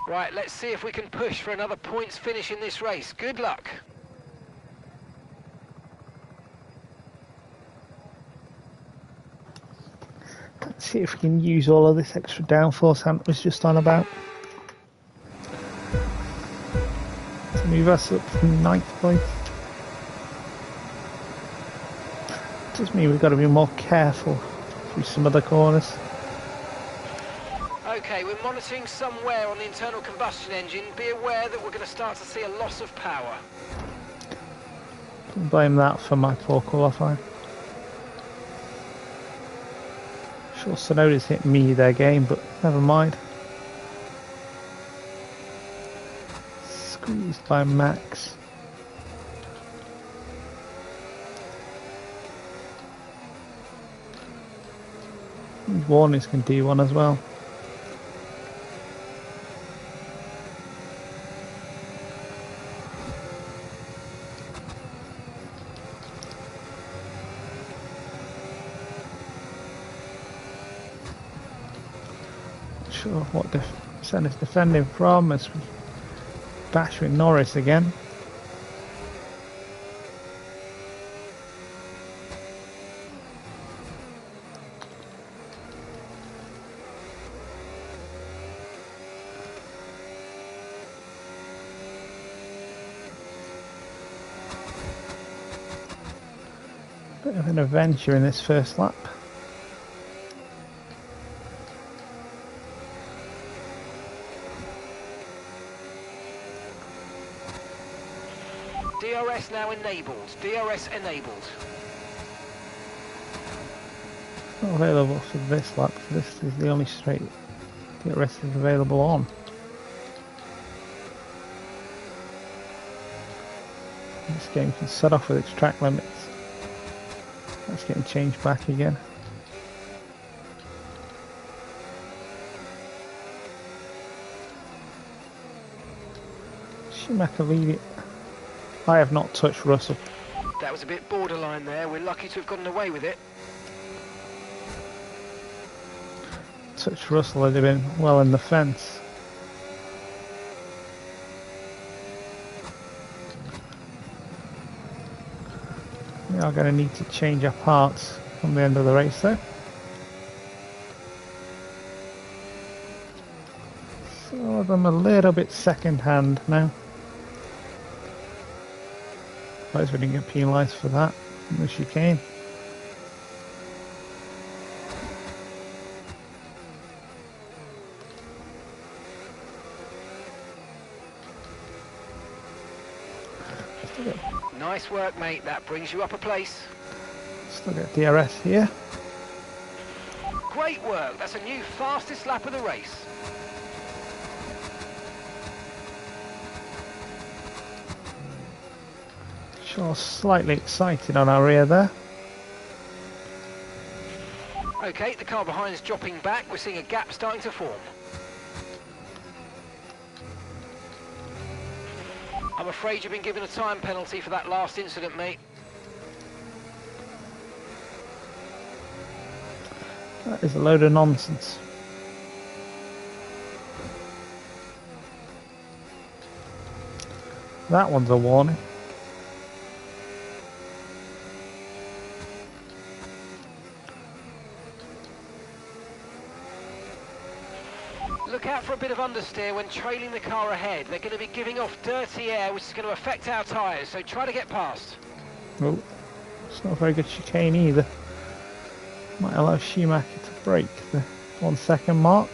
Right, let's see if we can push for another points finish in this race. Good luck. Let's see if we can use all of this extra downforce Ant was just on about. To move us up from 9th place. Does mean we've got to be more careful through some of the corners. Okay, we're monitoring somewhere on the internal combustion engine. Be aware that we're going to start to see a loss of power. Don't blame that for my poor qualifying. Sure, Tsunoda's hit me their game, but never mind. Squeezed by Max. These warnings can do one as well. Sure, what Senna's defending from as we bash with Norris again. Bit of an adventure in this first lap. DRS now enabled. DRS enabled. Not available for this lap, because this is the only straight DRS is available on. This game can set off with its track limits. That's getting changed back again. Schumacher lead it. I have not touched Russell. That was a bit borderline there. We're lucky to have gotten away with it. Touched Russell, had been well in the fence. We are going to need to change our parts from the end of the race though. So I'm a little bit second hand now. I suppose we didn't get penalised for that in the chicane. Nice work, mate. That brings you up a place. Still get DRS here. Great work. That's a new fastest lap of the race. Sure, slightly excited on our rear there. Okay, the car behind is dropping back. We're seeing a gap starting to form. I'm afraid you've been given a time penalty for that last incident, mate. That is a load of nonsense. That one's a warning. Look out for a bit of understeer when trailing the car ahead. They're going to be giving off dirty air, which is going to affect our tyres, so try to get past. Oh, it's not a very good chicane either. Might allow Schumacher to break the 1 second mark.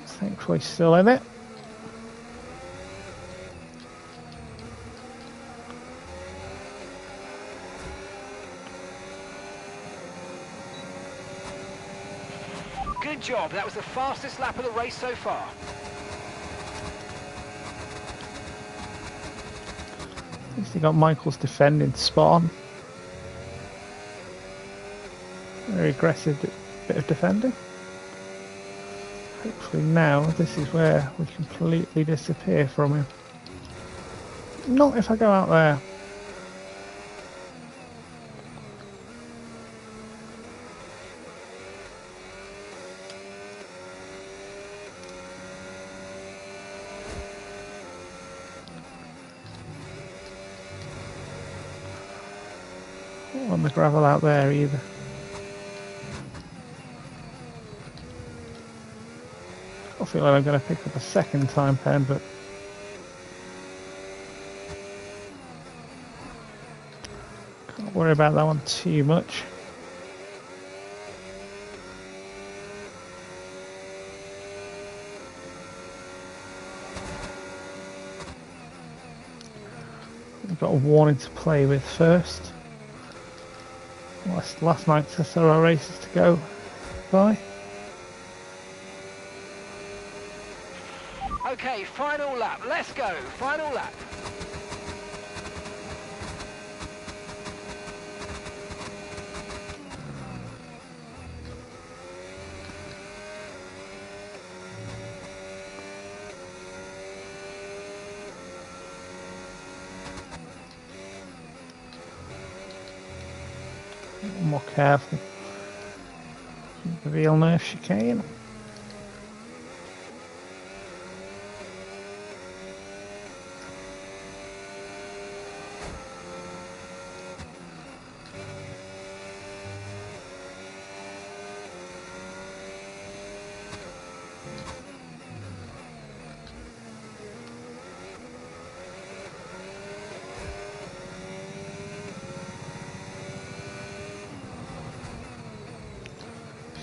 Thankfully still in it. Good job. That was the fastest lap of the race so far. At least you got Michael's defending spot on. Very aggressive bit of defending. Hopefully now this is where we completely disappear from him. Not if I go out there. Not on the gravel out there either. I feel like I'm going to pick up a second time pen, but can't worry about that one too much. We've got a warning to play with first. Last night's SRL races to go by. Okay, final lap. Let's go. Final lap. More careful. The Villeneuve chicane.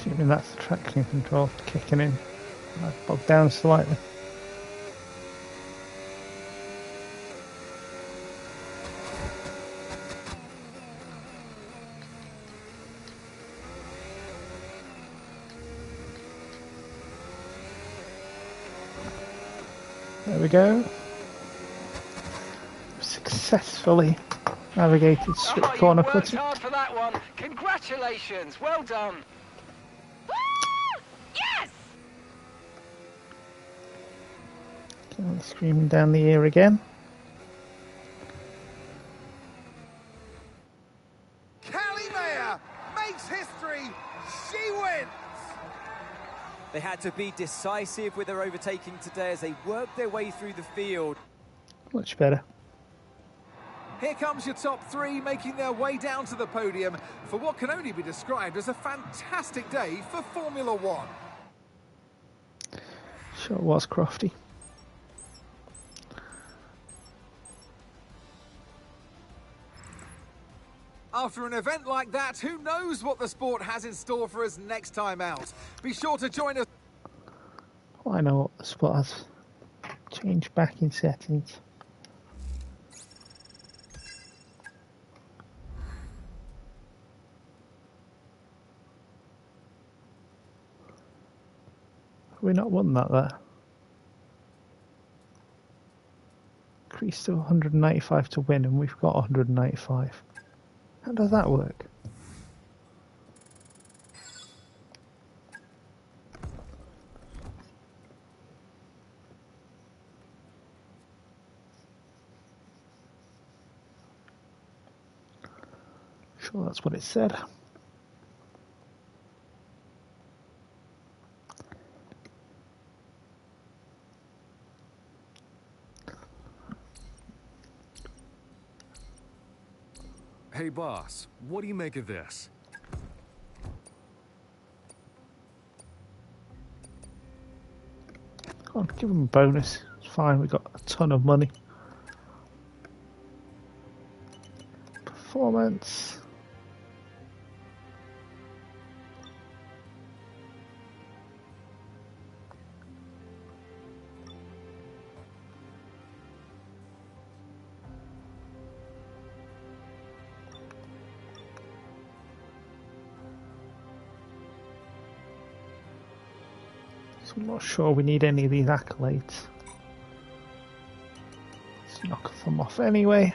Assuming that's the traction control kicking in. I've bogged down slightly. There we go. Successfully navigated strip corner you worked cutting. hard for that one. Congratulations, well done. Yes! Screaming down the ear again. Callie Mayer makes history. She wins. They had to be decisive with their overtaking today as they worked their way through the field. Much better. Here comes your top three making their way down to the podium for what can only be described as a fantastic day for Formula One. Sure was crafty. After an event like that, who knows what the sport has in store for us next time out? Be sure to join us. Well, I know what the spot has. Change back in settings. Have we not won that there? Increased to 195 to win, and we've got 195. How does that work? Sure, that's what it said. Hey boss, what do you make of this? Come on, give them a bonus. It's fine, we got a ton of money. Performance. So I'm not sure we need any of these accolades. Let's knock them off anyway.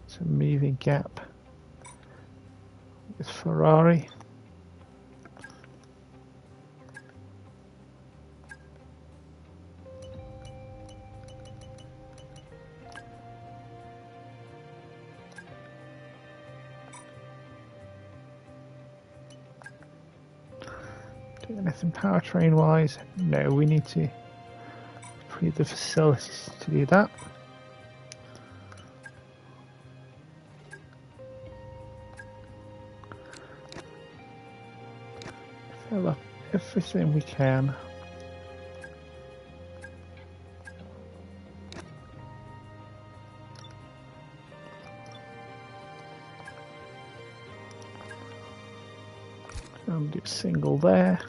It's a moving gap with Ferrari. Anything powertrain wise? No, we need to create the facilities to do that. Fill up everything we can. And do a single there.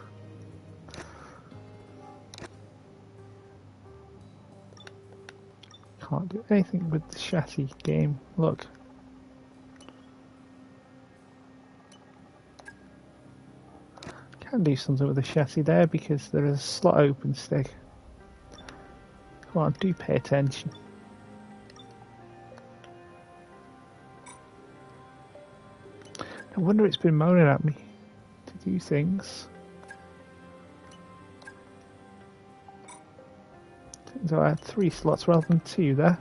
Can't do anything with the chassis game. Look. Can do something with the chassis there because there is a slot open stick. Come on, do pay attention. No wonder it's been moaning at me to do things. So I had 3 slots rather than 2 there.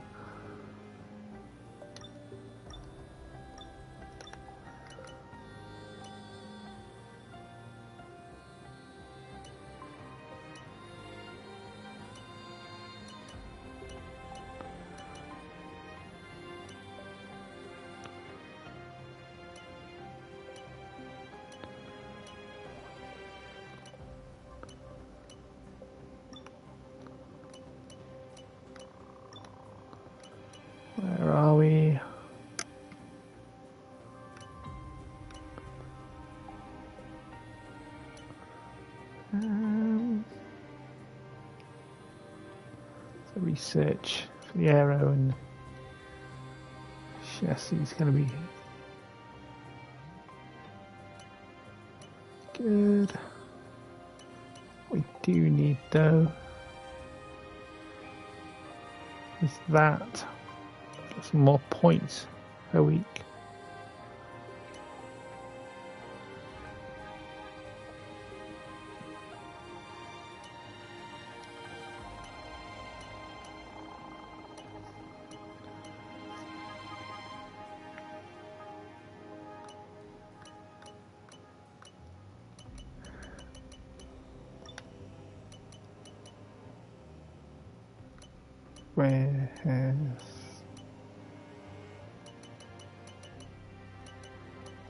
the research for the aero and chassis is going to be good. What we do need though is that some more points per week.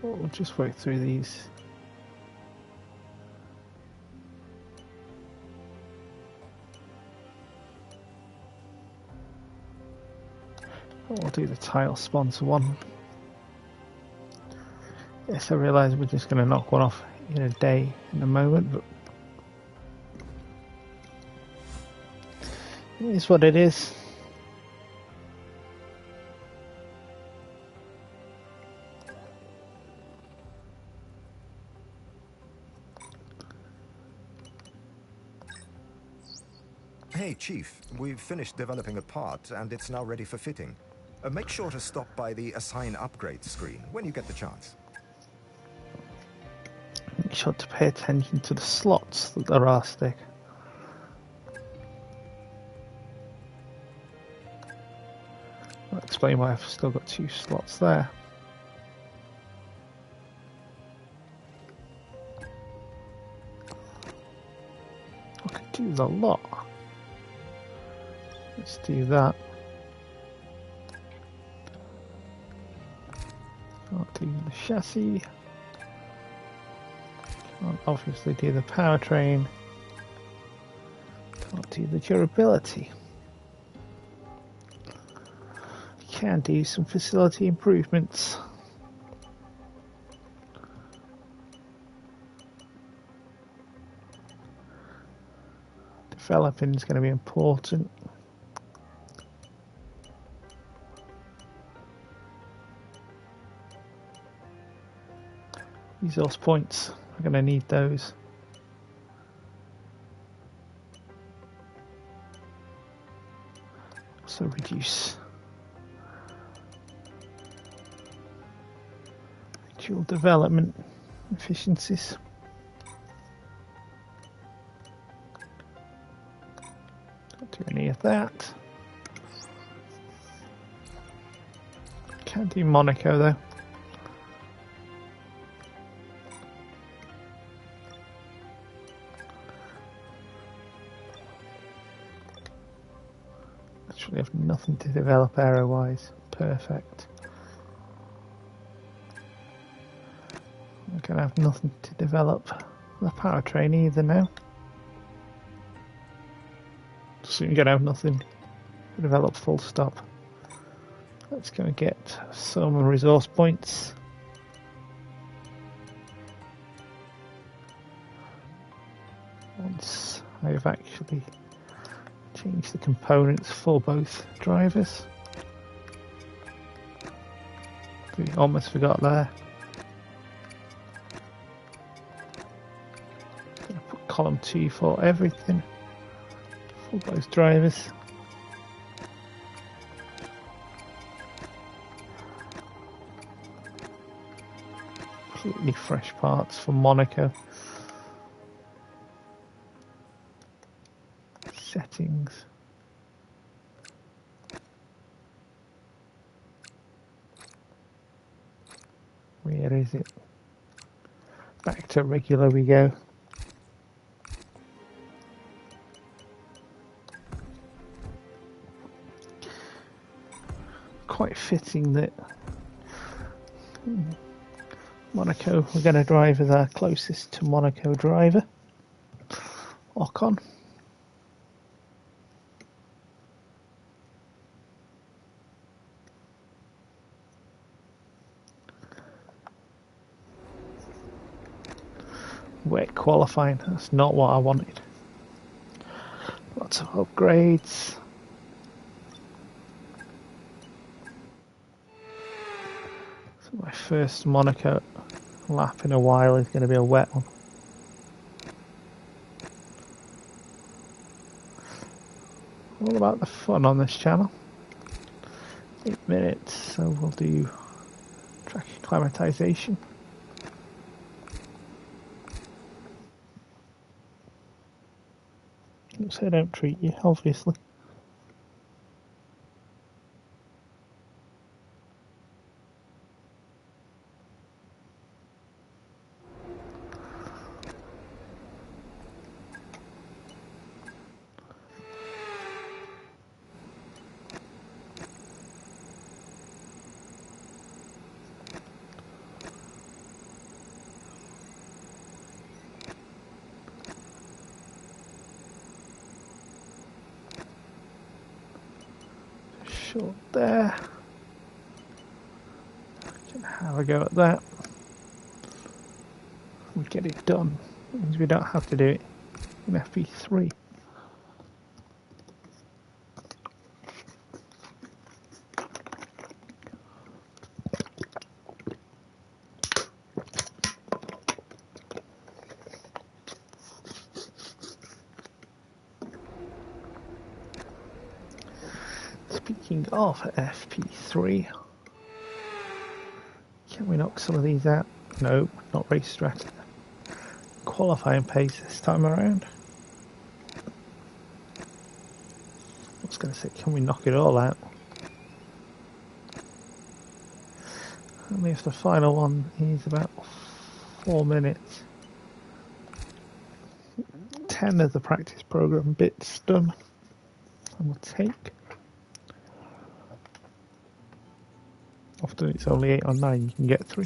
We'll just work through these. We'll do the tile sponsor one. Yes, I realise we're just going to knock one off in a day in a moment, but it is what it is. Hey, Chief, we've finished developing a part and it's now ready for fitting. Make sure to stop by the Assign Upgrade screen when you get the chance. Make sure to pay attention to the slots that are R-stick. I'll explain why I've still got 2 slots there. I could do the lot. Let's do that. Can't do the chassis. Can't obviously do the powertrain. Can't do the durability. Can do some facility improvements. Developing is going to be important. Resource points, we're going to need those. Also reduce actual development efficiencies. Don't do any of that. Can't do Monaco though. We have nothing to develop aero-wise. Perfect. We're going to have nothing to develop the powertrain either now. So you're going to have nothing to develop full stop. Let's go and get some resource points. Once I've actually change the components for both drivers. We almost forgot there. Gonna put column 2 for everything for both drivers. Completely fresh parts for Monaco. Settings. Where is it? Back to regular we go. Quite fitting that Monaco we're going to drive as our closest to Monaco driver, Ocon. Wet qualifying, that's not what I wanted. Lots of upgrades. first Monaco lap in a while is going to be a wet one. All about the fun on this channel. 8 minutes, so we'll do track acclimatization. So I don't treat you, obviously. Short there. Can have a go at that. We get it done. That means we don't have to do it in FP3. Speaking of FP3, can we knock some of these out? No, not race strat. Qualifying pace this time around. I was going to say, can we knock it all out? Only if the final one is about 4 minutes. 10 of the practice program bits done. And we'll take. Often it's only 8 or 9 you can get through.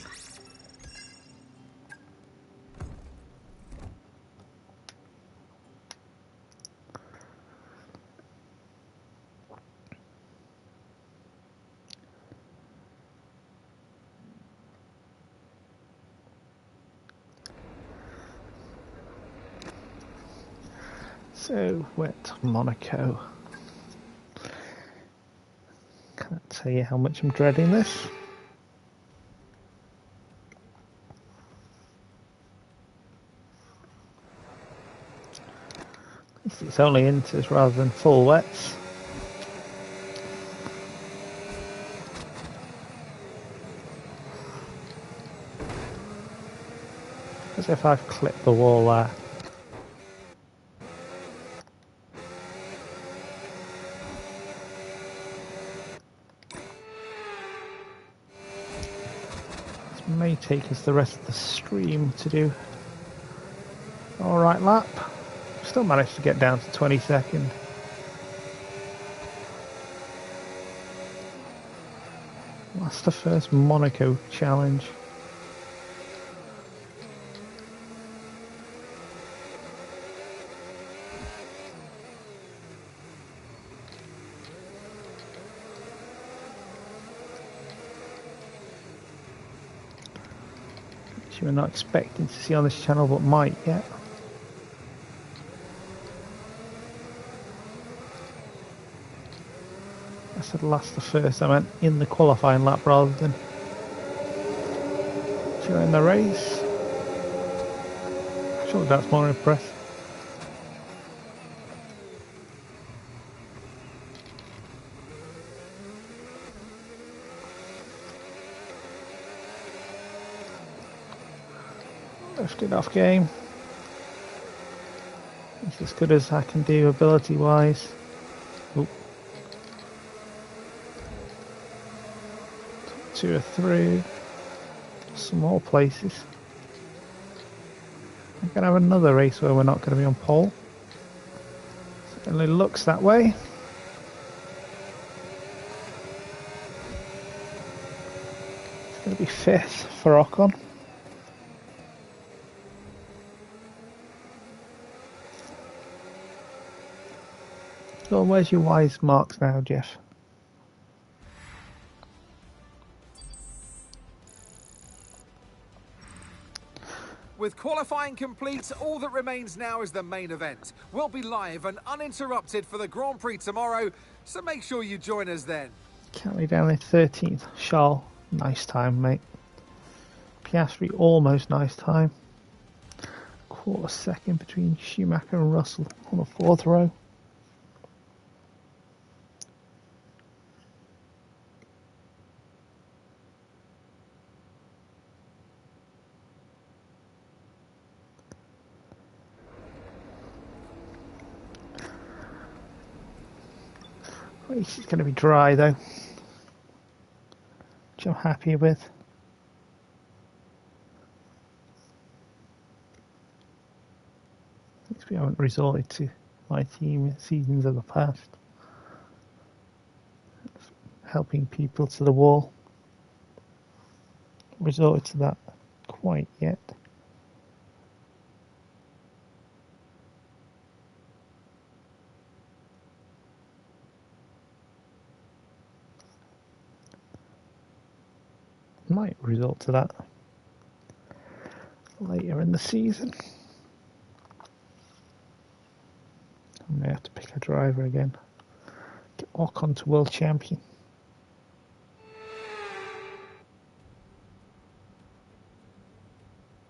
So, wet Monaco. Can't tell you how much I'm dreading this. At least it's only inters rather than full wets. As if I've clipped the wall there. May take us the rest of the stream to do alright lap. Still managed to get down to 22nd. That's the first Monaco challenge. We're not expecting to see on this channel, but might yet. I said last the first, I meant in the qualifying lap rather than during the race. Surely that's more impressive. Lifted off game. It's as good as I can do ability wise. Oop. 2 or 3. Some more places. We're going to have another race where we're not going to be on pole. Certainly looks that way. It's going to be 5th for Ocon. So where's your wise marks now, Jeff? With qualifying complete, all that remains now is the main event. We'll be live and uninterrupted for the Grand Prix tomorrow, so make sure you join us then. Count me down there, 13th. Charles, nice time, mate. Piastri almost nice time. Quarter second between Schumacher and Russell on the fourth row. Race is going to be dry though, which I'm happy with. Because we haven't resorted to my team in seasons of the past, helping people to the wall. Resorted to that quite yet. Might resort to that later in the season. I may have to pick a driver again. Get Ocon to world champion.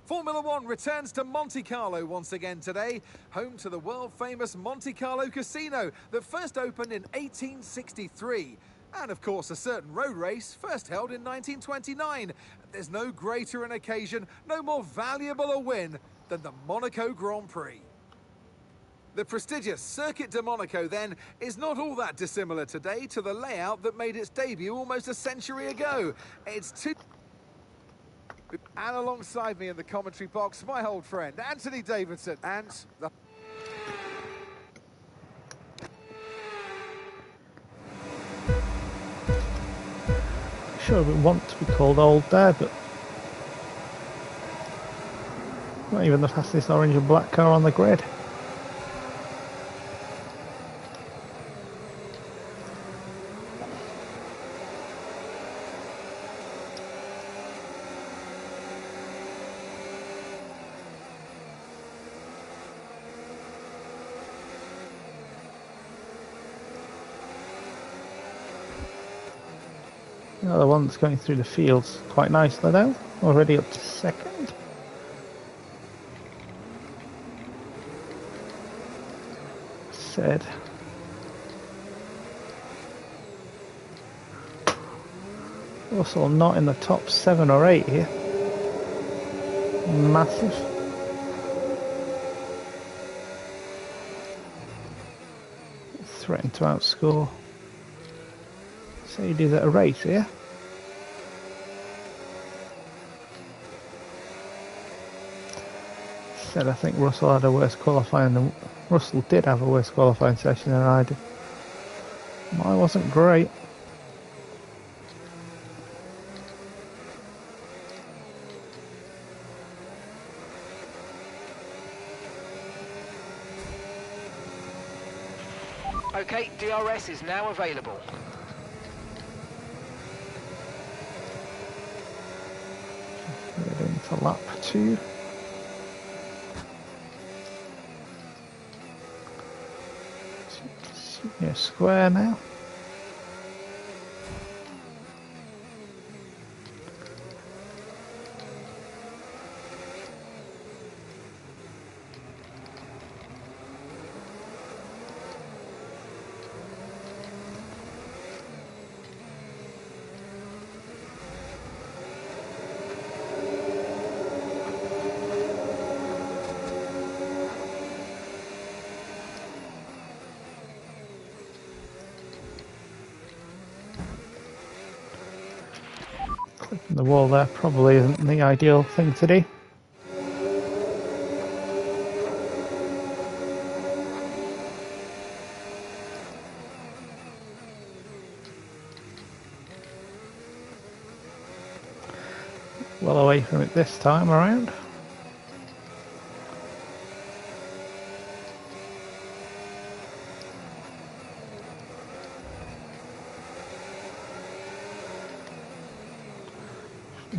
Formula One returns to Monte Carlo once again today, home to the world-famous Monte Carlo Casino that first opened in 1863. And of course, a certain road race first held in 1929. There's no greater an occasion, no more valuable a win than the Monaco Grand Prix. The prestigious Circuit de Monaco, then, is not all that dissimilar today to the layout that made its debut almost a century ago. It's two... And alongside me in the commentary box, my old friend, Anthony Davidson, and the... Sure, we want to be called old there, but not even the fastest orange and black car on the grid. The one that's going through the fields quite nicely though, already up to second. Said. Also not in the top 7 or 8 here. Massive. Threatened to outscore Mercedes at a race here. Said I think Russell had a worse qualifying than Russell did have a worse qualifying session than I did. Mine wasn't great. Okay, DRS is now available. We're in for lap 2. Yeah, square now. Clipping the wall there probably isn't the ideal thing to do. Well away from it this time around.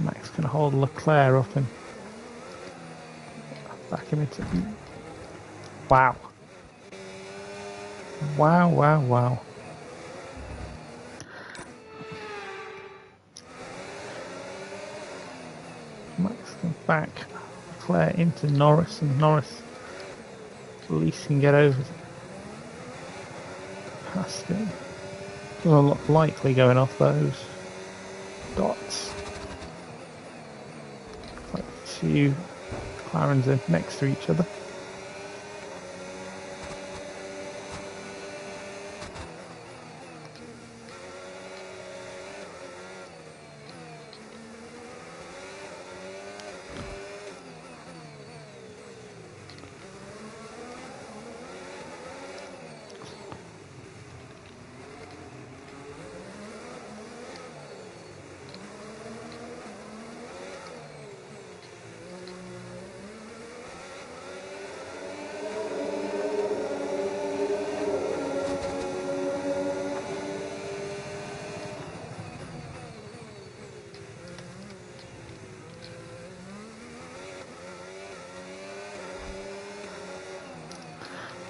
Max can hold Leclerc up and back him into... Wow. Wow, wow, wow. Max comes back. Leclerc into Norris, and Norris at least can get over past him. Doesn't look likely going off those dots. Like two McLarens are next to each other.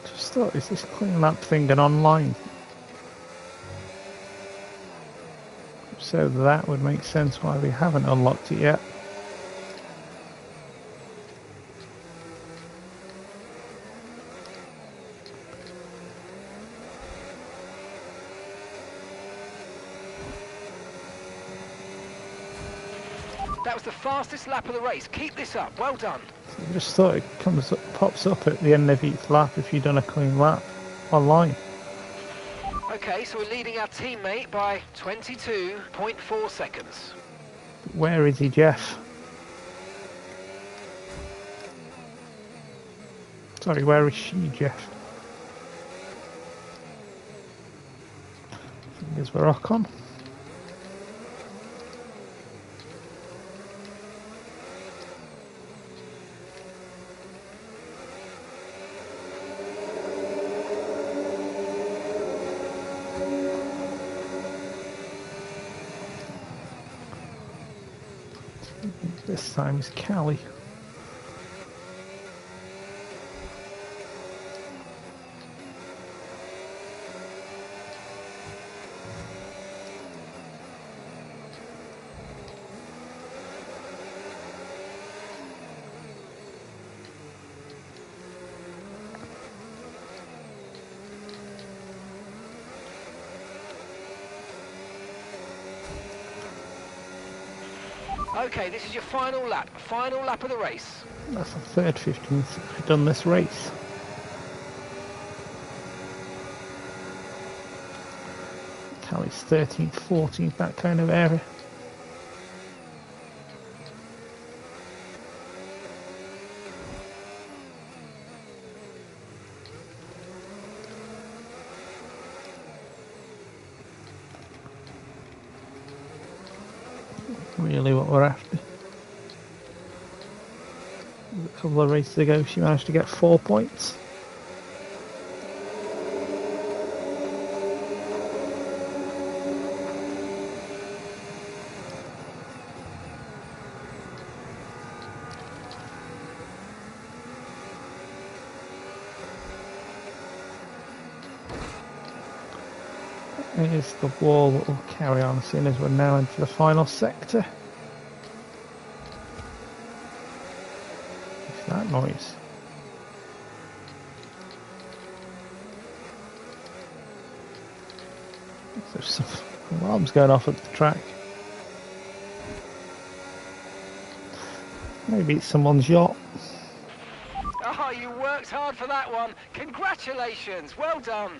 Just thought, is this clean lap thing an online? So that would make sense why we haven't unlocked it yet. That was the fastest lap of the race. Keep this up. Well done. I just thought it pops up at the end of each lap if you've done a clean lap online. Okay, so we're leading our teammate by 22.4 seconds. Where is he, Jeff? Sorry, where is she, Jeff? Fingers for Ocon. This time is Callie. Okay, this is your final lap of the race. That's the third 15th we've done this race. Callie's 13th, 14th, that kind of area. Really what we're after. A couple of races ago she managed to get 4 points. Here's the wall that will carry on as soon as we're now into the final sector. What's that noise? There's some alarms going off at the track. Maybe it's someone's yacht. Oh, you worked hard for that one. Congratulations. Well done.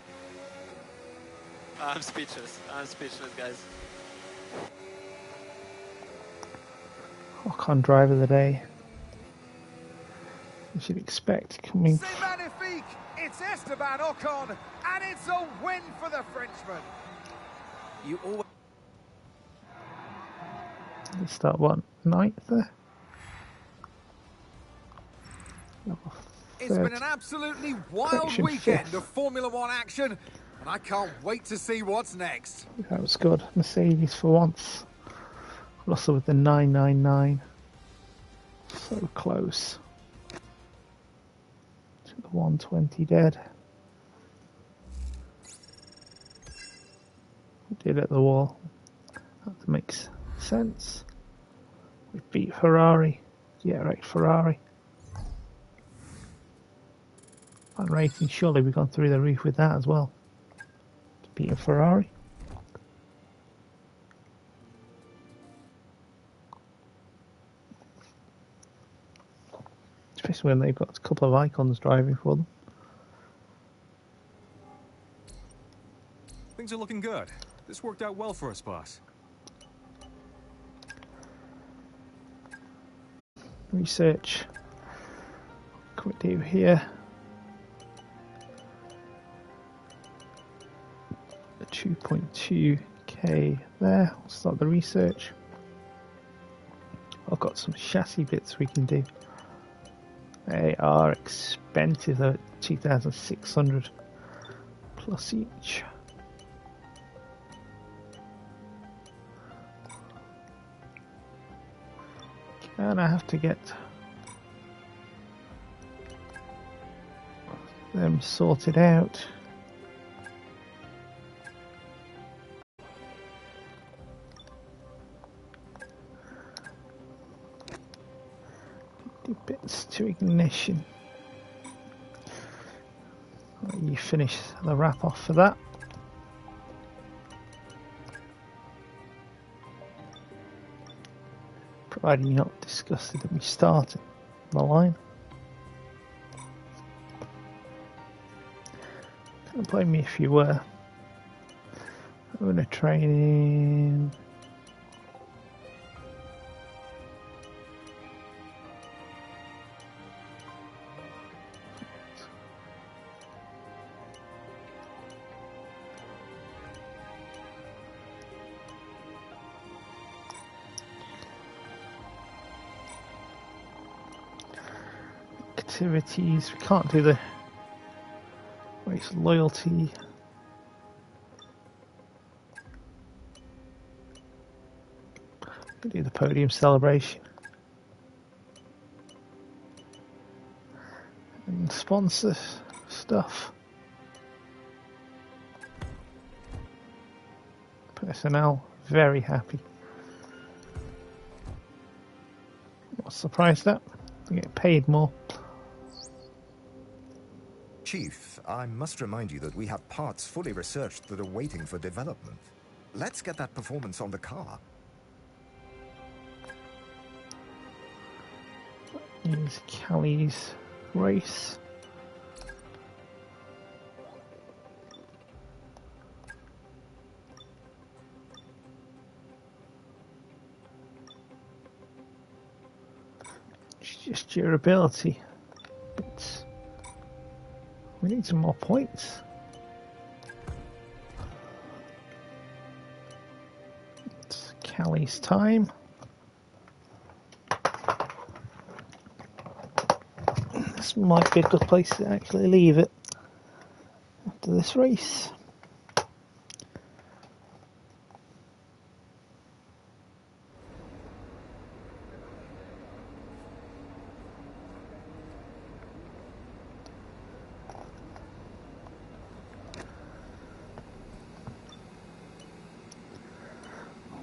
I'm speechless, guys. Ocon driver of the day. You should expect coming. C'est magnifique! It's Esteban Ocon, and it's a win for the Frenchman. You always Let's start what, 9th there? It's been an absolutely wild Section weekend 5th. of Formula One action, and I can't wait to see what's next. That was good. Mercedes for once. Russell with the 999. So close to the 120 dead. Did at the wall. That makes sense. We beat Ferrari. Yeah, right, Ferrari. And rating, surely we've gone through the roof with that as well. Beating Ferrari. Especially when they've got a couple of icons driving for them. Things are looking good. This worked out well for us, boss. Research. What can we do here? 2.2k there. We'll start the research. I've got some chassis bits we can do. They are expensive though, 2,600 plus each. And I have to get them sorted out. Do bits to ignition. You finish the wrap off for that. Providing you're not disgusted at me starting the line. Don't blame me if you were. Owner training. Activities, we can't do the race loyalty. We do the podium celebration. And sponsor stuff. Personnel, very happy. What's the price at? We get paid more. Chief, I must remind you that we have parts fully researched that are waiting for development. Let's get that performance on the car. Use Callie's race. It's just durability. We need some more points. It's Callie's time. This might be a good place to actually leave it after this race.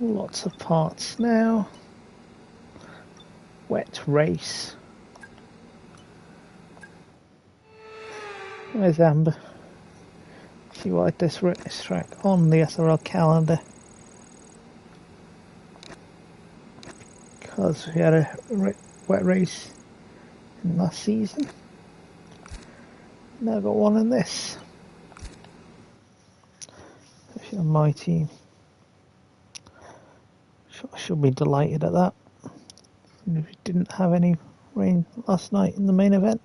Lots of parts now. Wet race. Where's Amber? She wanted this track on the SRL calendar because we had a wet race in last season. Now got one in this. If you're my team. I should be delighted at that. And if we didn't have any rain last night in the main event.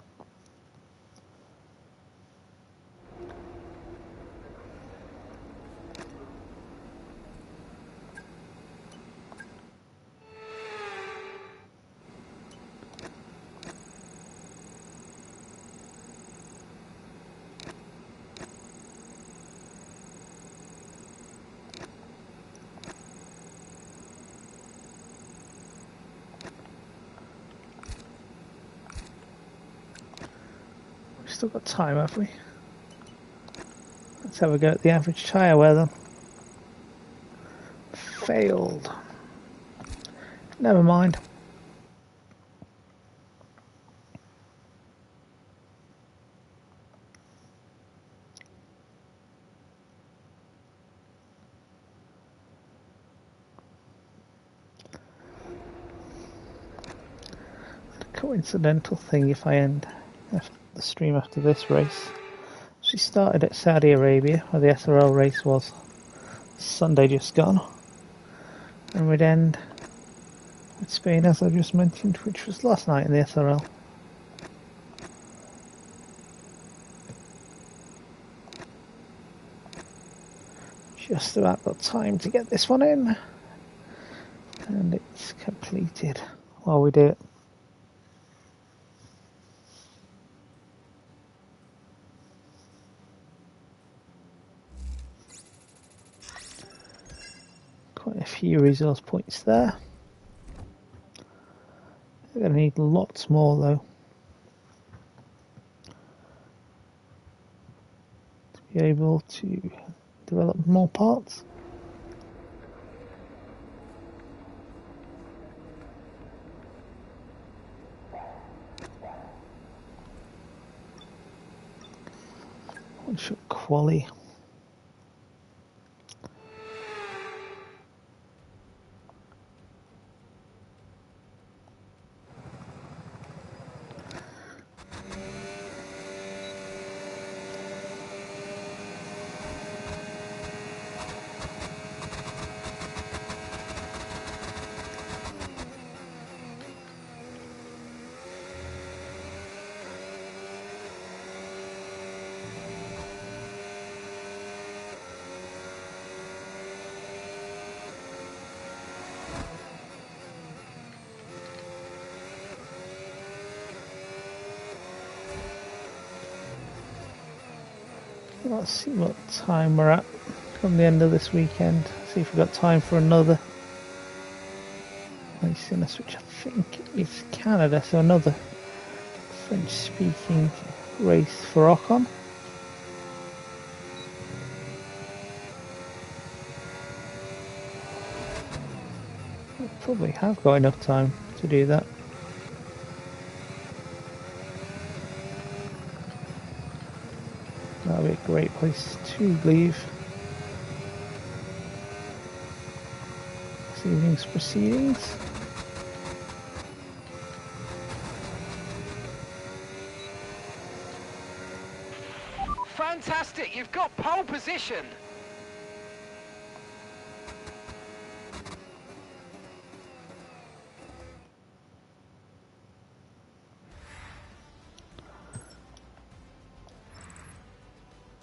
Still got time, have we? Let's have a go at the average tyre wear then. Failed. Never mind. coincidental thing if I end the stream after this race. She started at Saudi Arabia, where the SRL race was Sunday just gone, and we'd end with Spain, as I just mentioned, which was last night in the SRL. Just about got time to get this one in, and it's completed while we do it. Quite a few resource points there. We're going to need lots more though to be able to develop more parts. One shot quali. Let's see what time we're at from the end of this weekend. See if we've got time for another race in us, which I think is Canada, so another French speaking race for Ocon. We probably have got enough time to do that. That'll be a great place to leave this evening's proceedings. Fantastic, you've got pole position.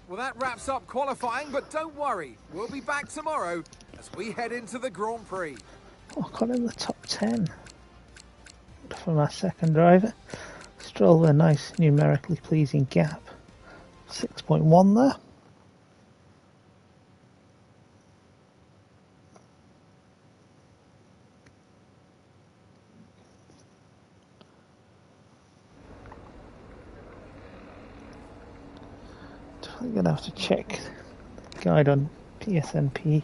Well, that wraps up qualifying, but don't worry, we'll be back tomorrow as we head into the Grand Prix. Ocon in the top 10 for my second driver. Stroll with a nice numerically pleasing gap, 6.1 there. I'm going to have to check the guide on PSNP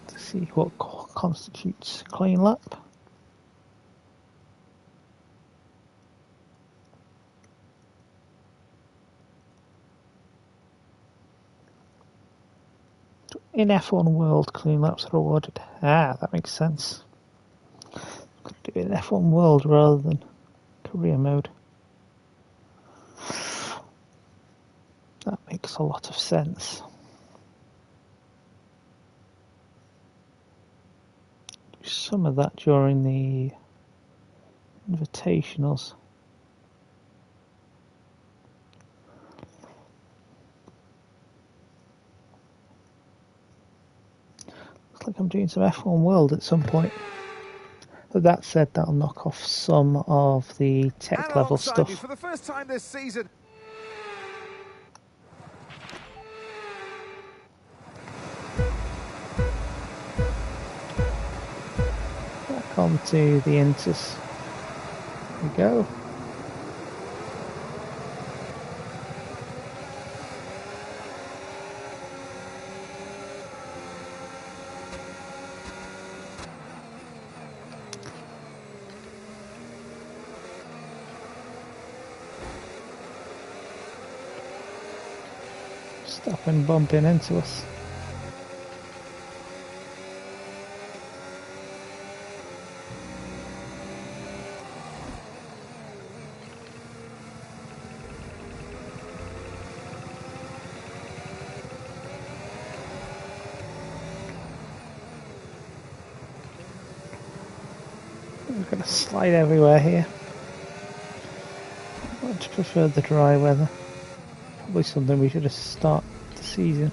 to see what constitutes a clean lap. In F1 World, clean laps are awarded. Ah, that makes sense. Could do it in F1 World rather than career mode. That makes a lot of sense. Do some of that during the invitationals. Looks like I'm doing some F1 World at some point. But that said, that'll knock off some of the tech level stuff. For the first time this season. Back onto the Intus. There we go. Stopping, bumping into us. We're going to slide everywhere here. I much prefer the dry weather. Probably something we should have started the season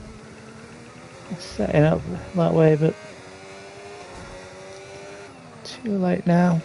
setting up that way, but too late now.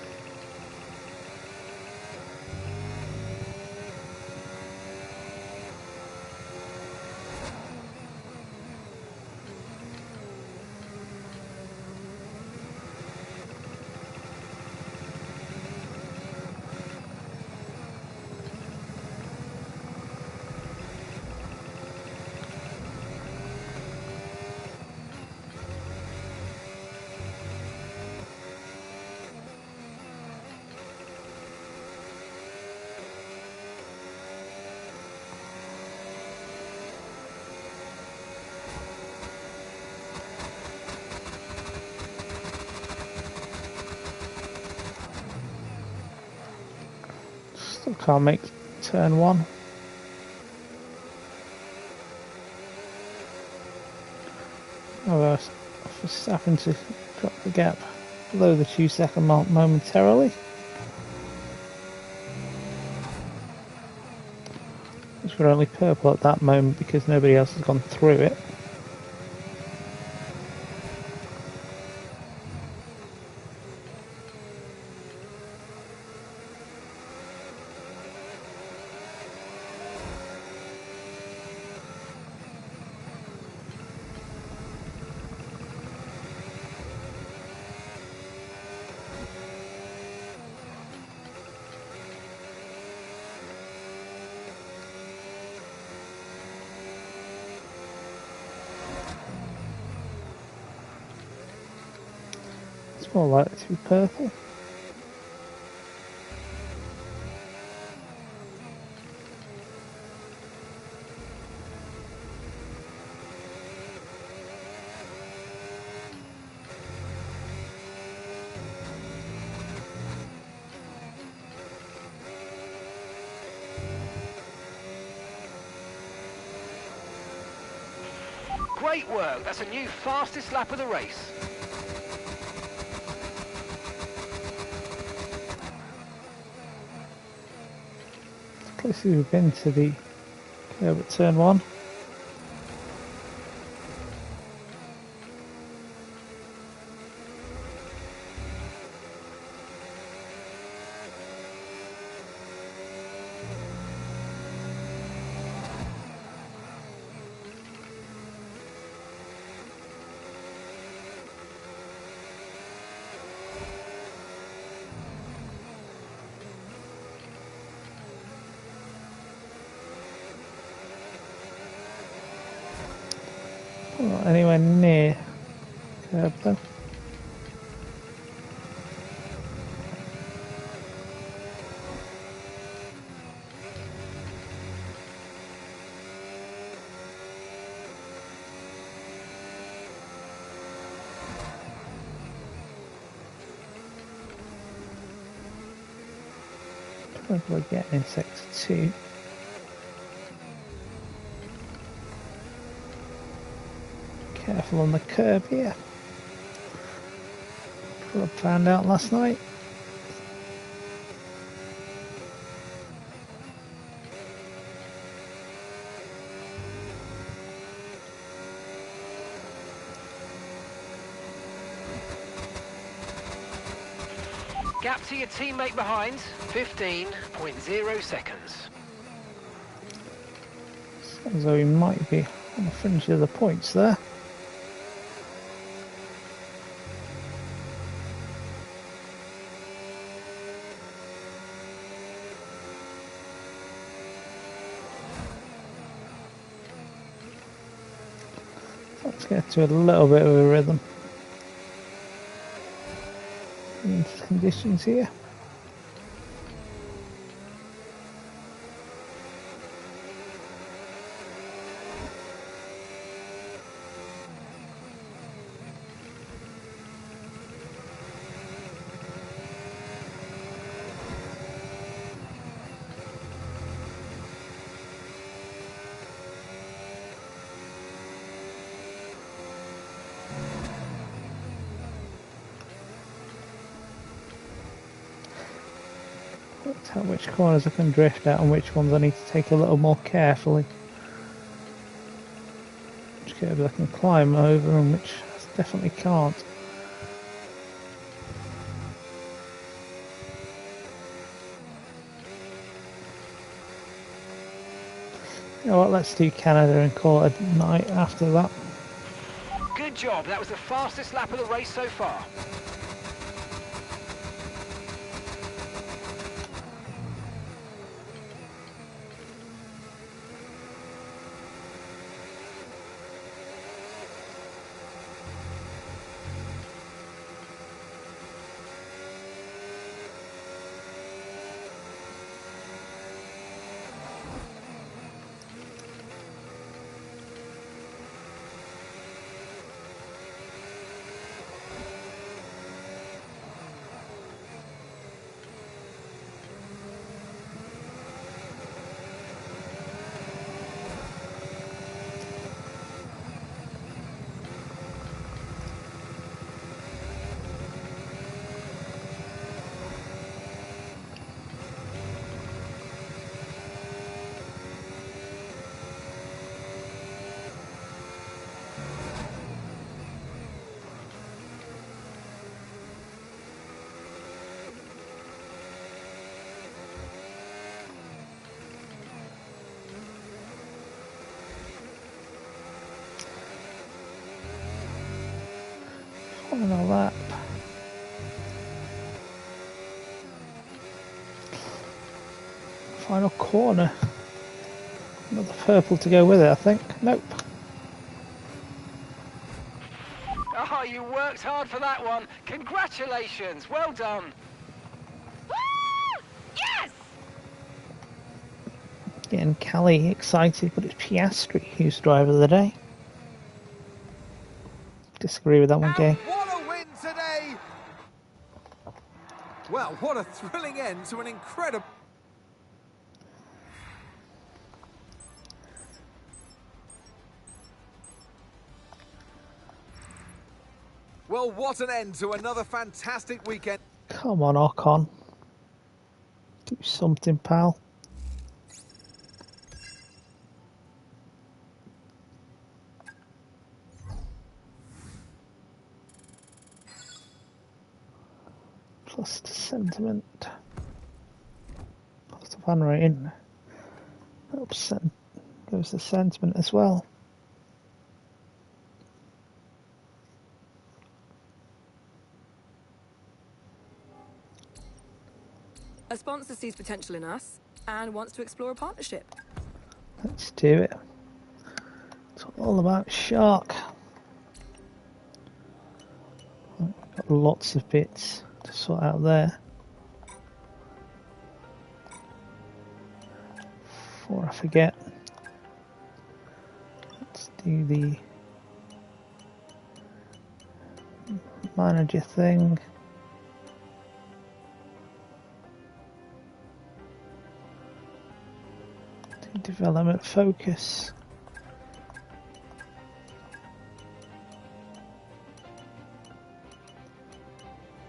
Still can't make turn one. Just having to drop the gap below the 2-second mark momentarily. Which were only purple at that moment because nobody else has gone through it. It's more likely to be purple. Great work. That's a new fastest lap of the race. Closest we've been to the curve at turn one. Not anywhere near curb though. Probably getting in sector 2. Careful on the curb here. What I found out last night. Gap to your teammate behind, 15.0 seconds. Sounds though he might be on the fringe of the points there. Let's get to a little bit of a rhythm into the conditions here. Tell which corners I can drift at and which ones I need to take a little more carefully. Which curbs I can climb over and which I definitely can't. You know what, let's do Canada and call it a night after that. Good job. That was the fastest lap of the race so far. Final lap. Final corner. Another purple to go with it, I think. Nope. Oh, you worked hard for that one. Congratulations. Well done. Woo! Yes! Getting Callie excited, but it's Piastri who's driver of the day. Disagree with that one, Gay. What a win today! Well, what a thrilling end to an incredible... Well, what an end to another fantastic weekend. Come on, Ocon. Do something, pal. Plus the sentiment. Plus the fan rating. Oops, goes the sentiment as well. A sponsor sees potential in us and wants to explore a partnership. Let's do it. It's all about Shark. Got lots of bits to sort out there. Before I forget, let's do the manager thing. Do development focus.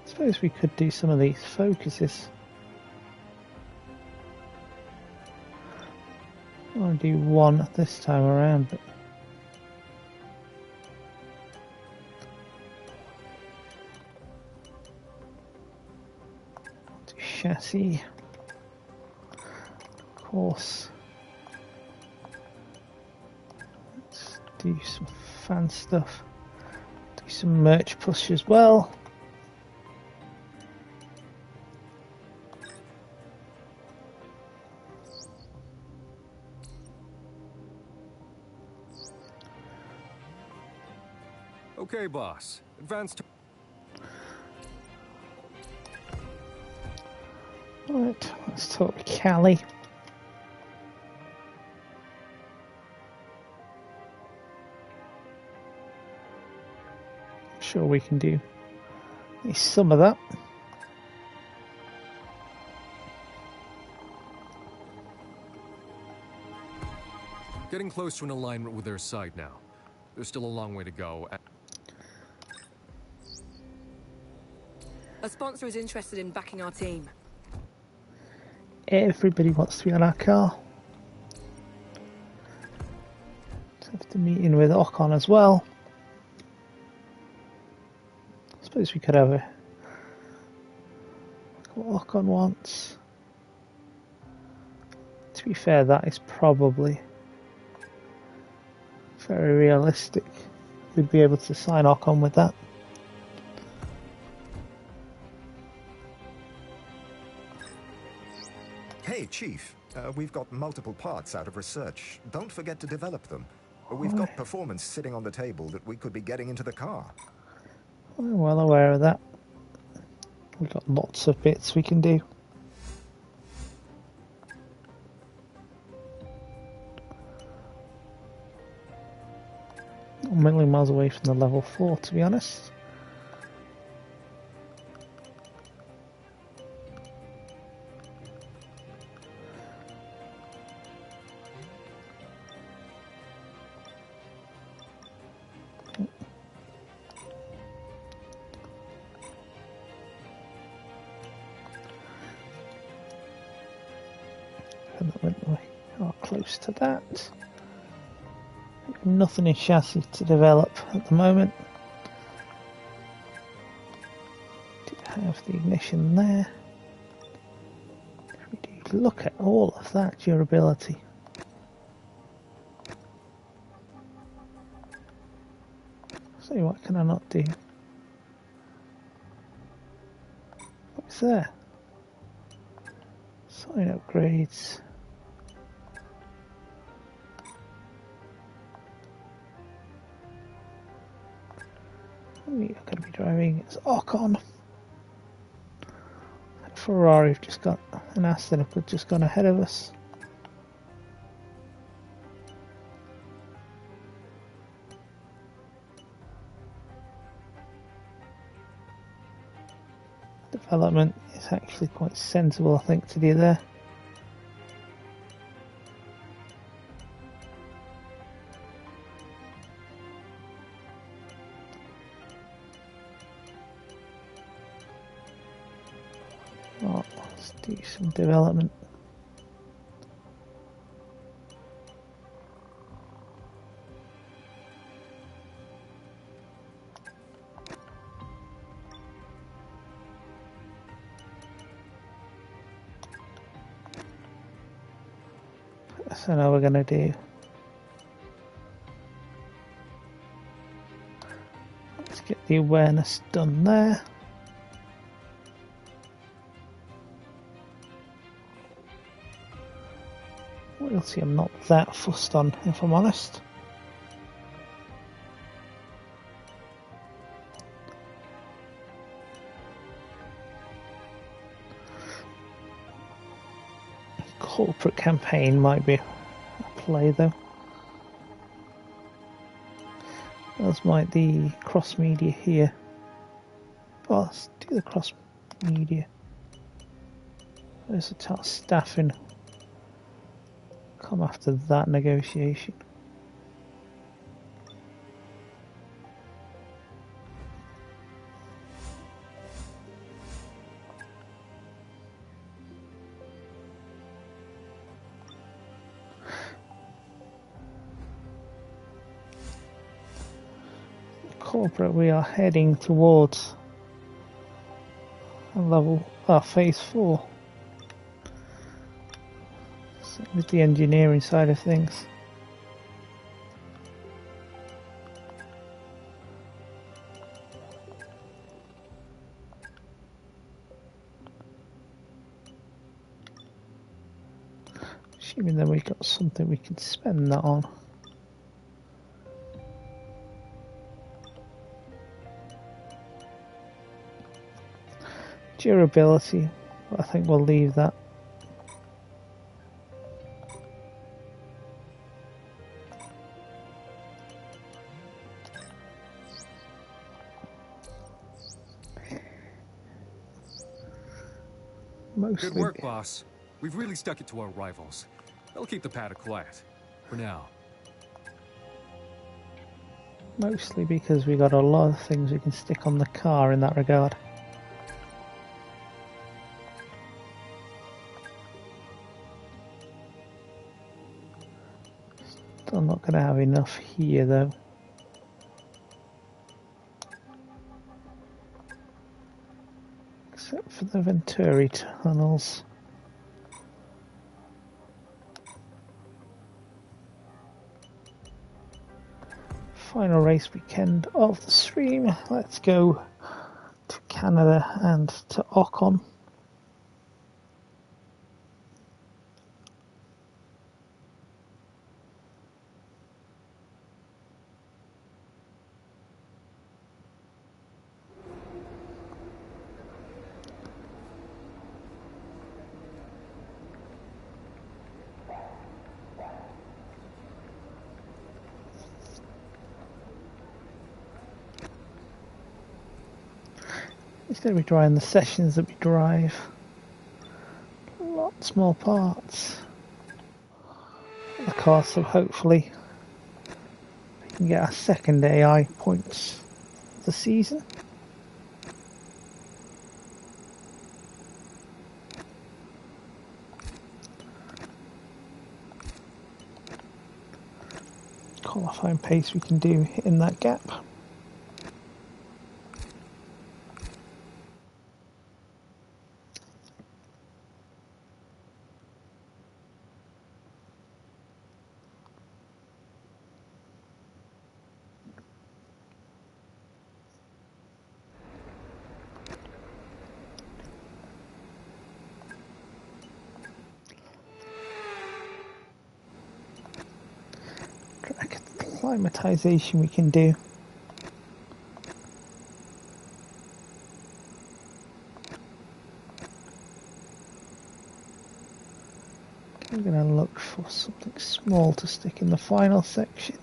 I suppose we could do some of these focuses. I want to do one this time around, but do chassis, of course. Let's do some fan stuff. Do some merch push as well. Okay, boss. Advance to... Right, let's talk to Callie. Sure we can do at least some of that. Getting close to an alignment with their side now. There's still a long way to go. A sponsor is interested in backing our team. everybody wants to be on our car. So have to meet in with Ocon as well. I suppose we could have a what Ocon wants. To be fair, that is probably very realistic. We'd be able to sign Ocon with that. Hey, Chief. We've got multiple parts out of research. Don't forget to develop them. We've got performance sitting on the table that we could be getting into the car. I'm well aware of that. We've got lots of bits we can do. I'm a million miles away from the level 4, to be honest. And that went away. Oh, close to that. Nothing in chassis to develop at the moment. Did have the ignition there. We do look at all of that durability. So what can I not do? What's there? Sign upgrades. We are going to be driving as Ocon. Ferrari have just got an Aston have just gone ahead of us. Development is actually quite sensible, I think, to do there. Oh, let's do some development. So now we're going to do, let's get the awareness done there. Loyalty I'm not that fussed on, if I'm honest. Corporate campaign might be a play though. As might the cross media here. Well, let's do the cross media. There's a task staffing. Come after that negotiation. Corporate, we are heading towards a level, phase 4. So with the engineering side of things. Assuming that we've got something we can spend that on. Durability, I think we'll leave that. Mostly. Good work, boss. We've really stuck it to our rivals. They'll keep the paddock quiet. For now. Mostly because we got a lot of things we can stick on the car in that regard. not going to have enough here though. Except for the Venturi tunnels. Final race weekend of the stream. Let's go to Canada and to Ocon. It's going to be drying the sessions that we drive. Lots more parts of the car, so hopefully we can get our second AI points of the season. Qualifying pace we can do in that gap. Acclimatization we can do. I'm going to look for something small to stick in the final section,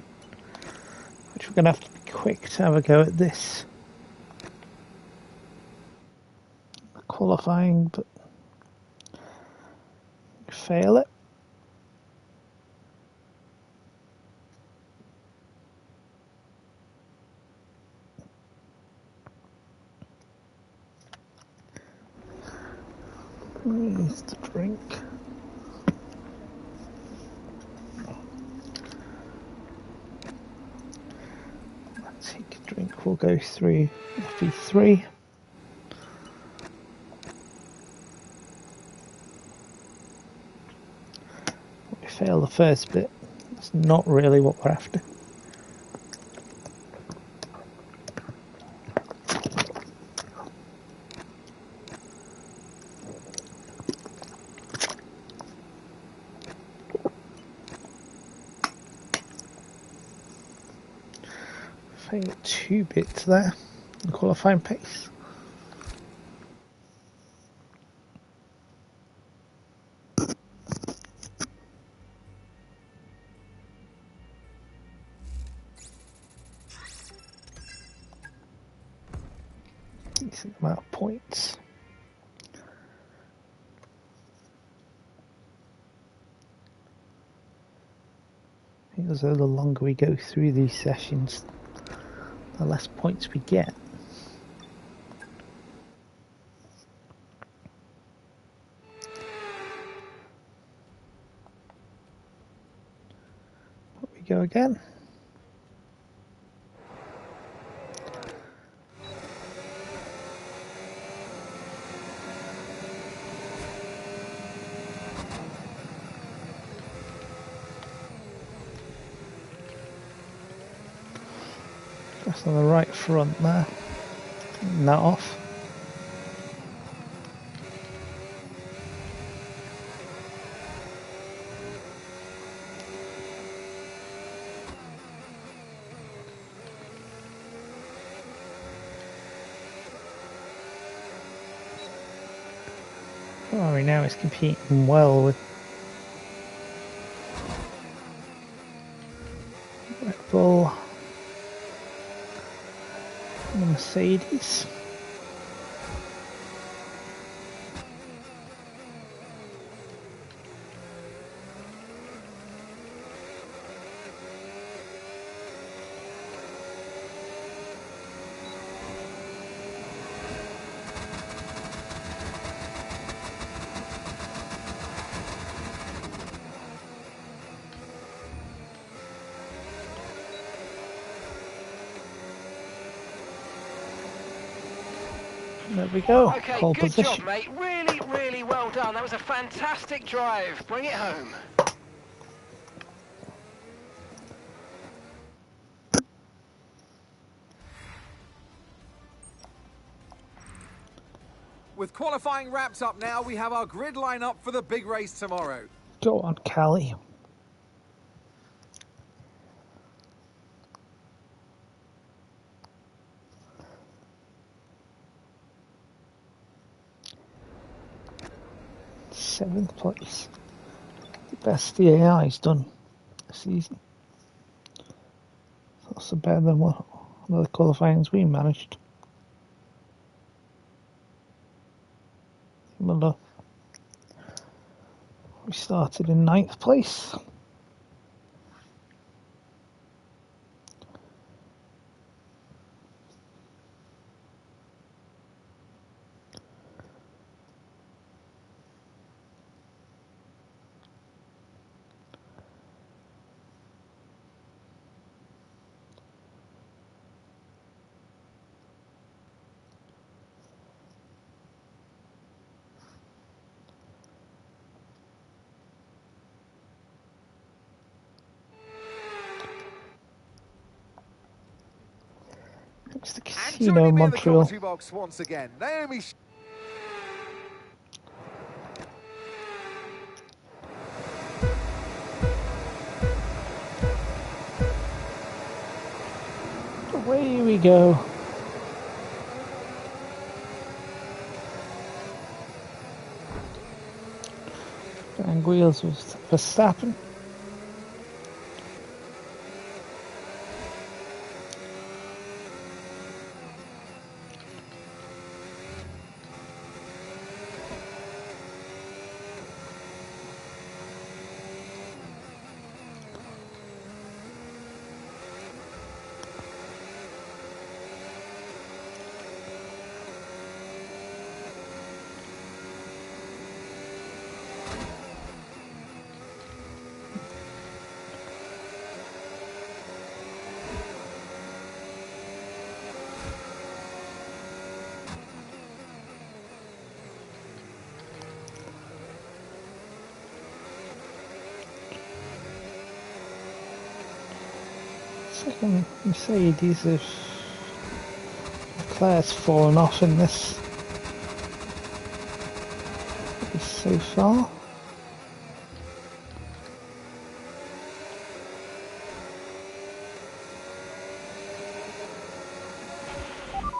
which we're going to have to be quick to have a go at this qualifying, but fail it. Needs to drink. Let's take a drink. We'll go through FE3. We fail the first bit. That's not really what we're after. Failed 2 bits there in qualifying pace. Decent amount of points. Feels though the longer we go through these sessions, the less points we get. Here we go again. Just on the right front there. Taking that off. Ferrari now is competing well with Red Bull and the Mercedes. There we go. Okay, Pole good job, position. mate. Really, really well done. That was a fantastic drive. Bring it home. With qualifying wrapped up now, we have our grid lineup for the big race tomorrow. Go on, Callie. Seventh place. The best the AI's done this season. That's better than what other qualifyings we managed. Similar. We started in 9th place. It's the And Casino joining me in the Montreal. commentary box once again, Naomi. Away we go. Gang wheels with Verstappen. Second Mercedes have Leclerc's fallen off in this so far.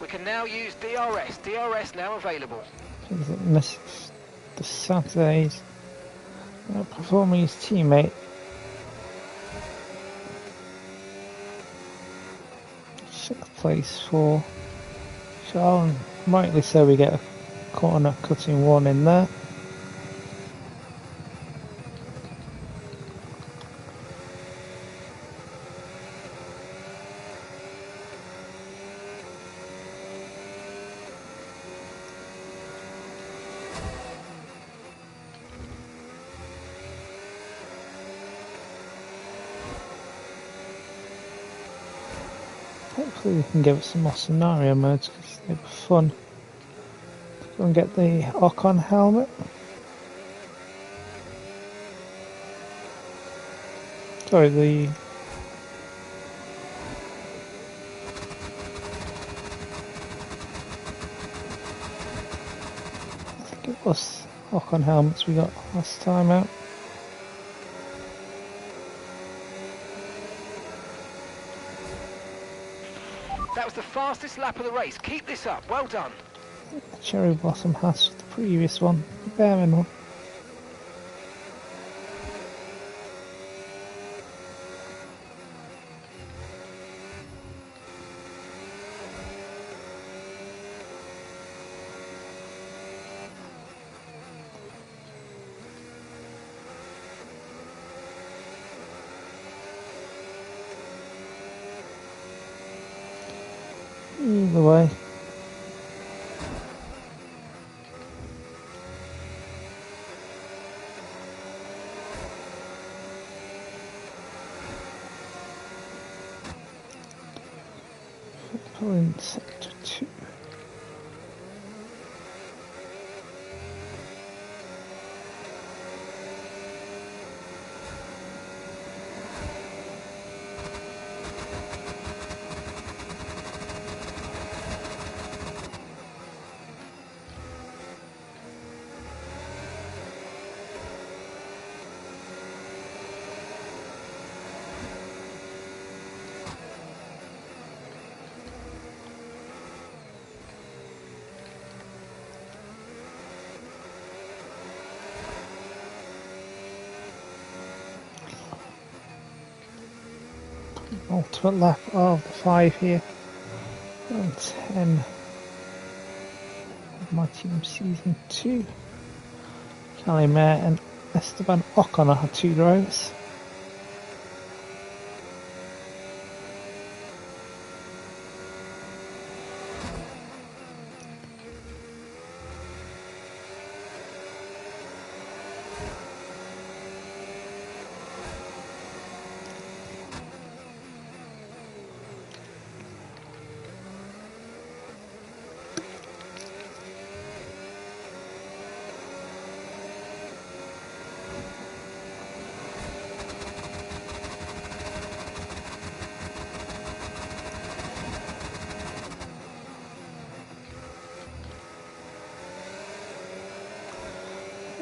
We can now use DRS. DRS now available. Because it misses the Saturdays. Outperforming his teammate. Sixth place for Charles, and rightly so, we get a corner cutting one in there. Hopefully we can give it some more scenario modes because they were fun. Go and get the Ocon helmet. Sorry, the I think it was Ocon helmets we got last time out. That was the fastest lap of the race. Keep this up. Well done. The cherry blossom has the previous one, the bearing one. Either way. In sector 2. Ultimate lap of the 5 here. And 10 of my team season 2. Callie Mayer and Esteban Ocon are 2 drivers.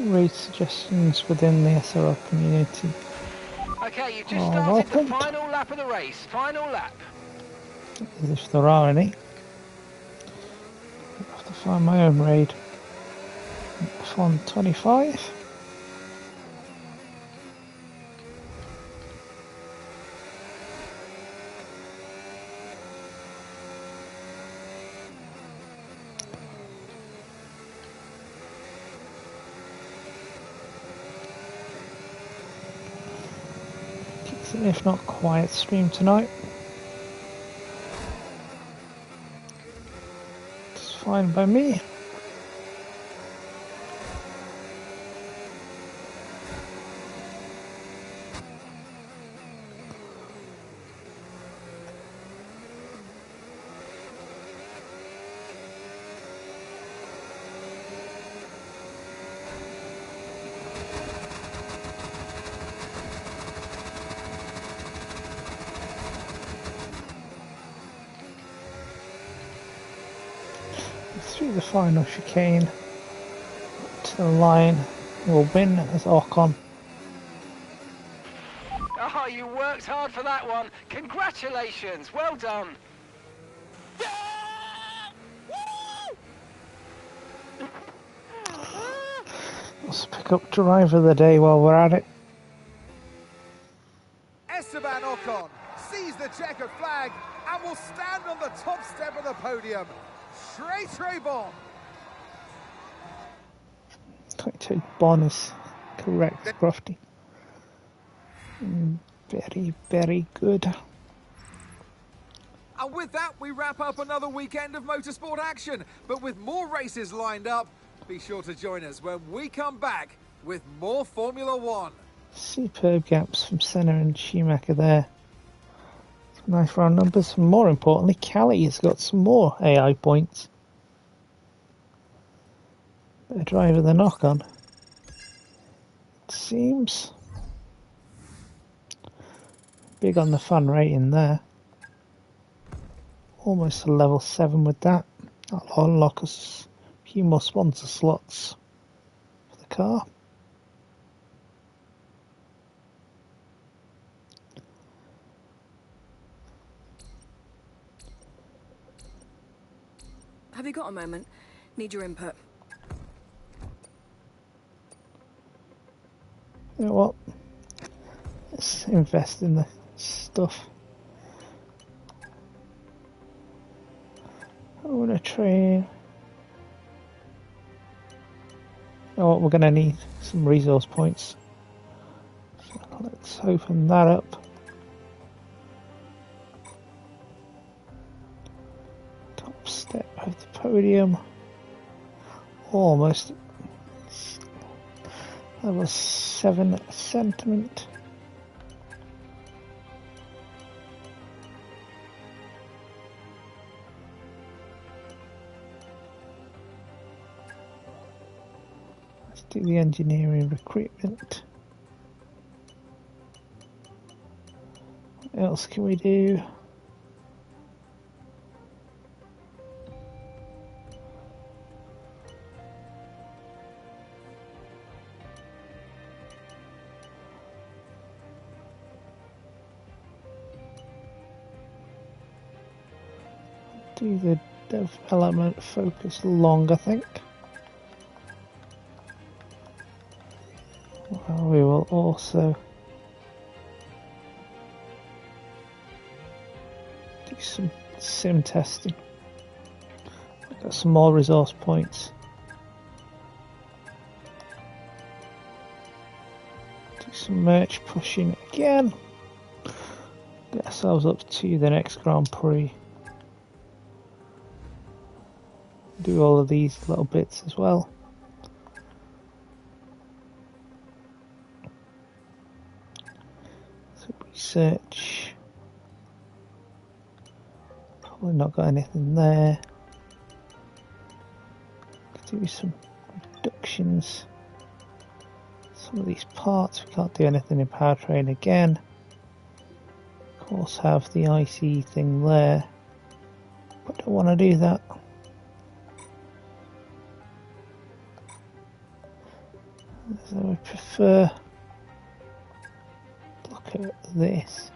Race suggestions within the SRL community. Okay, you've just Oh, started the welcomed. final lap of the race. Final lap. As if there are any. I have to find my own raid. F1 25. If not quiet stream tonight. It's fine by me. Through the final chicane to the line will win as Ocon. Oh, you worked hard for that one. Congratulations. Well done. Let's pick up driver of the day while we're at it. Esteban Ocon sees the checkered flag and will stand on the top step of the podium. Très bon. 22 Bon is correct, Crofty. Very, very good. And with that, we wrap up another weekend of motorsport action. But with more races lined up, be sure to join us when we come back with more Formula One. Superb gaps from Senna and Schumacher there. Some nice round numbers. And more importantly, Callie has got some more AI points. Better driver than Ocon. It seems. Big on the fun rating there. Almost a level 7 with that. That'll unlock us a few more sponsor slots for the car. Have you got a moment? Need your input. You know what? Let's invest in the stuff. I want to train. You know what? We're going to need some resource points. So let's open that up. Top step of the podium. Almost. Level 7 sentiment. Let's do the engineering recruitment. What else can we do? Do the development focus long, I think. Well, we will also sim testing. Got some more resource points. Do some merch pushing again. Get ourselves up to the next Grand Prix. Do all of these little bits as well. So research. Probably not got anything there. Do some reductions. Some of these parts we can't do anything in powertrain again. Of course, have the IC thing there, but don't want to do that. So I prefer look at this.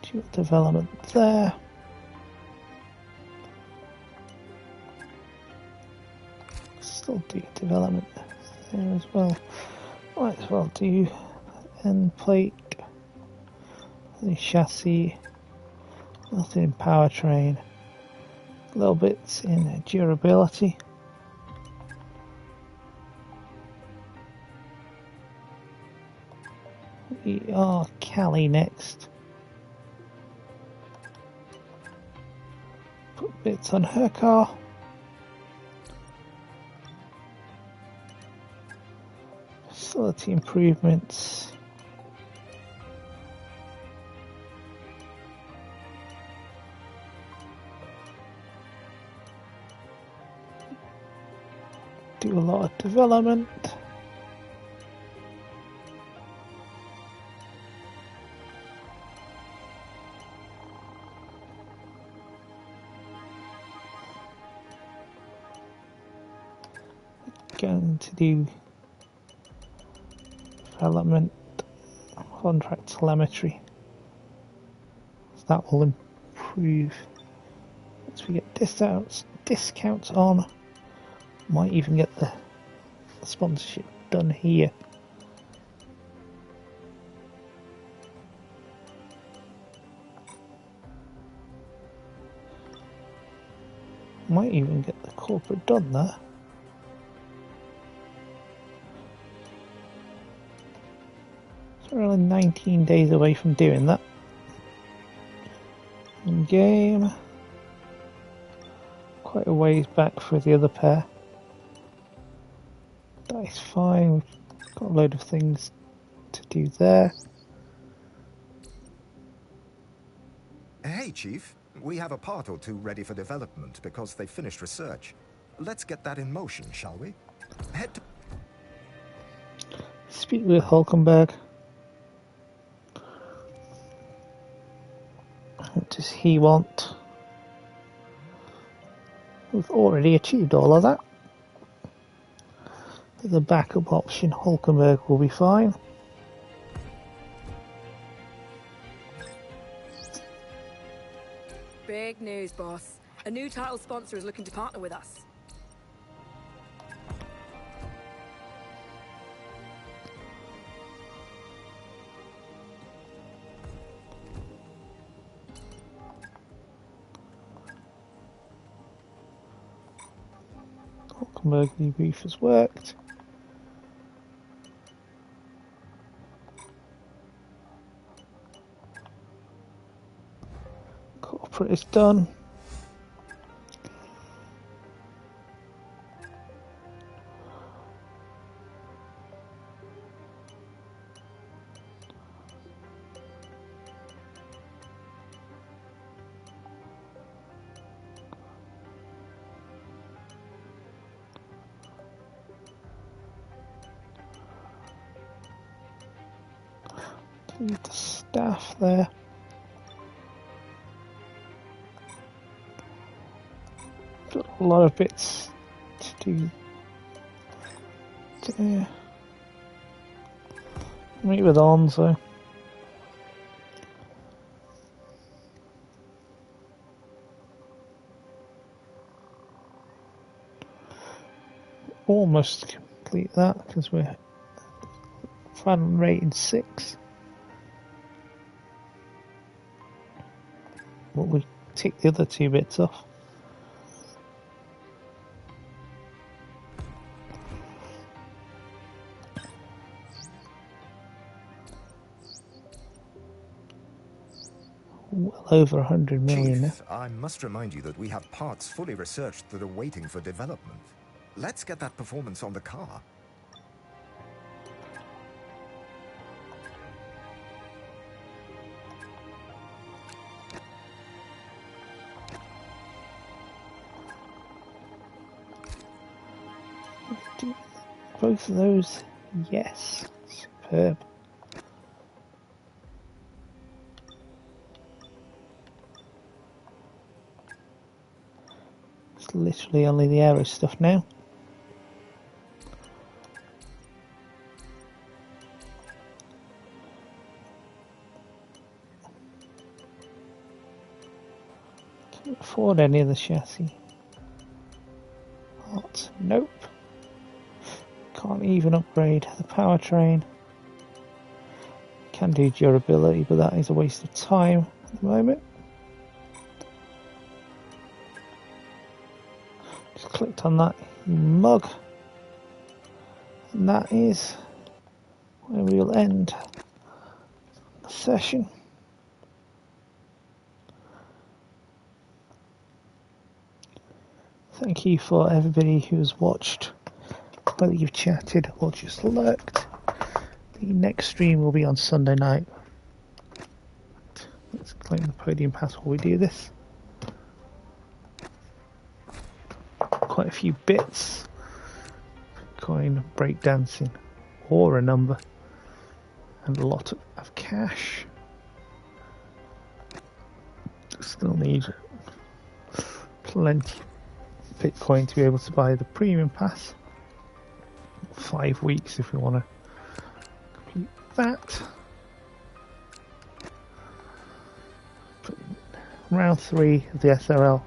Dual development there. Still do development there as well. Might as well do end plate, the chassis, nothing in powertrain, little bits in durability. We are Cali next. Put bits on her car. Facility improvements. Do a lot of development. Going to do development, contract telemetry. So that will improve once we get discounts on. Might even get the sponsorship done here. Might even get the corporate done there. So we're only 19 days away from doing that. In game, quite a ways back for the other pair. That's fine, we've got a load of things to do there. Hey, Chief. We have a part or two ready for development because they finished research. Let's get that in motion, shall we? Head to... Speak with Hulkenberg. What does he want? We've already achieved all of that. With a backup option, Hulkenberg will be fine. Big news, boss. A new title sponsor is looking to partner with us. Hulkenberg debrief has worked. Corporate is done. Leave the staff there. Got a lot of bits to do there. Meet with Onzo. Almost complete that because we're final rating 6. but we tick the other 2 bits off. Well over 100 million now. Chief, I must remind you that we have parts fully researched that are waiting for development. Let's get that performance on the car. Both of those, yes. Superb. It's literally only the aero stuff now. Can't afford any of the chassis. What? Nope. Can't even upgrade the powertrain. Can do durability, but that is a waste of time at the moment. Just clicked on that mug, and that is where we'll end the session. Thank you for everybody who's watched, whether you've chatted or just lurked. The next stream will be on Sunday night. Let's claim the podium pass while we do this. Quite a few bits. Coin, breakdancing, or a number, and a lot of cash. Still need plenty of Bitcoin to be able to buy the premium pass. 5 weeks if we want to complete that. Round 3 of the SRL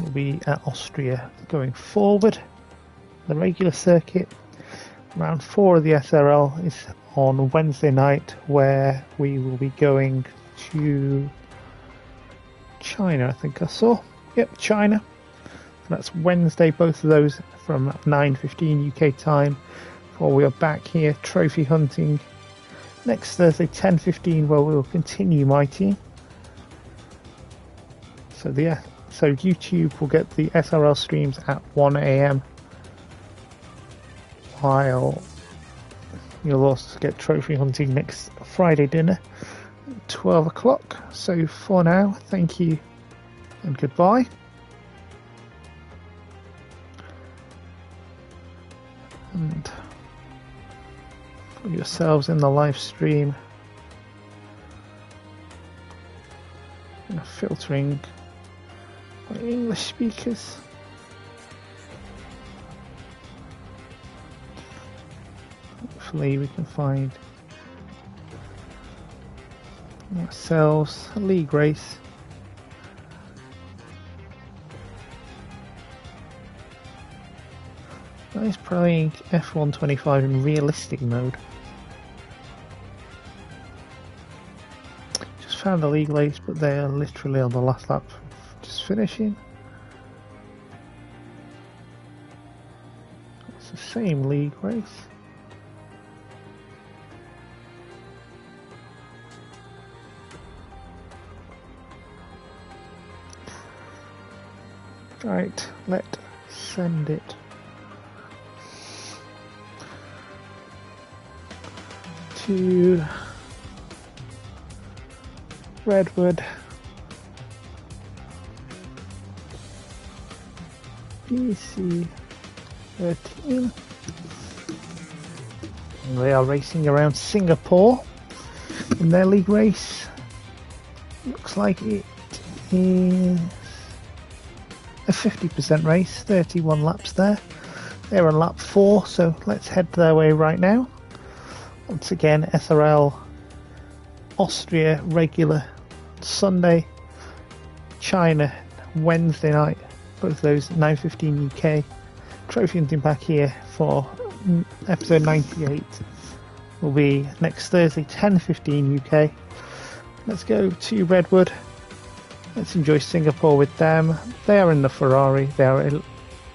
will be at Austria going forward. The regular circuit. Round 4 of the SRL is on Wednesday night, where we will be going to China, I think I saw. Yep, China. So that's Wednesday, both of those from 9:15 UK time, before we are back here trophy hunting next Thursday 10:15, where we will continue my team. So YouTube will get the SRL streams at 1 AM, while you'll also get trophy hunting next Friday dinner at 12 o'clock. So for now, thank you and goodbye. And put yourselves in the live stream. Filtering by English speakers. Hopefully we can find ourselves a league race. Nice playing F125 in realistic mode. Just found the league race, but they are literally on the last lap, just finishing. It's the same league race. Right, let's send it to Redwood BC 13. And they are racing around Singapore in their league race. Looks like it is a 50% race, 31 laps there. They're on lap 4, so let's head their way right now. Once again, SRL Austria regular Sunday, China Wednesday night, both those 9:15 UK. Trophy hunting back here for episode 98 will be next Thursday 10:15 UK. Let's go to Redwood Let's enjoy Singapore with them. They are in the Ferrari. They are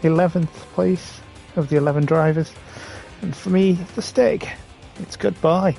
11th place of the 11 drivers. And for me, the Stig, it's goodbye.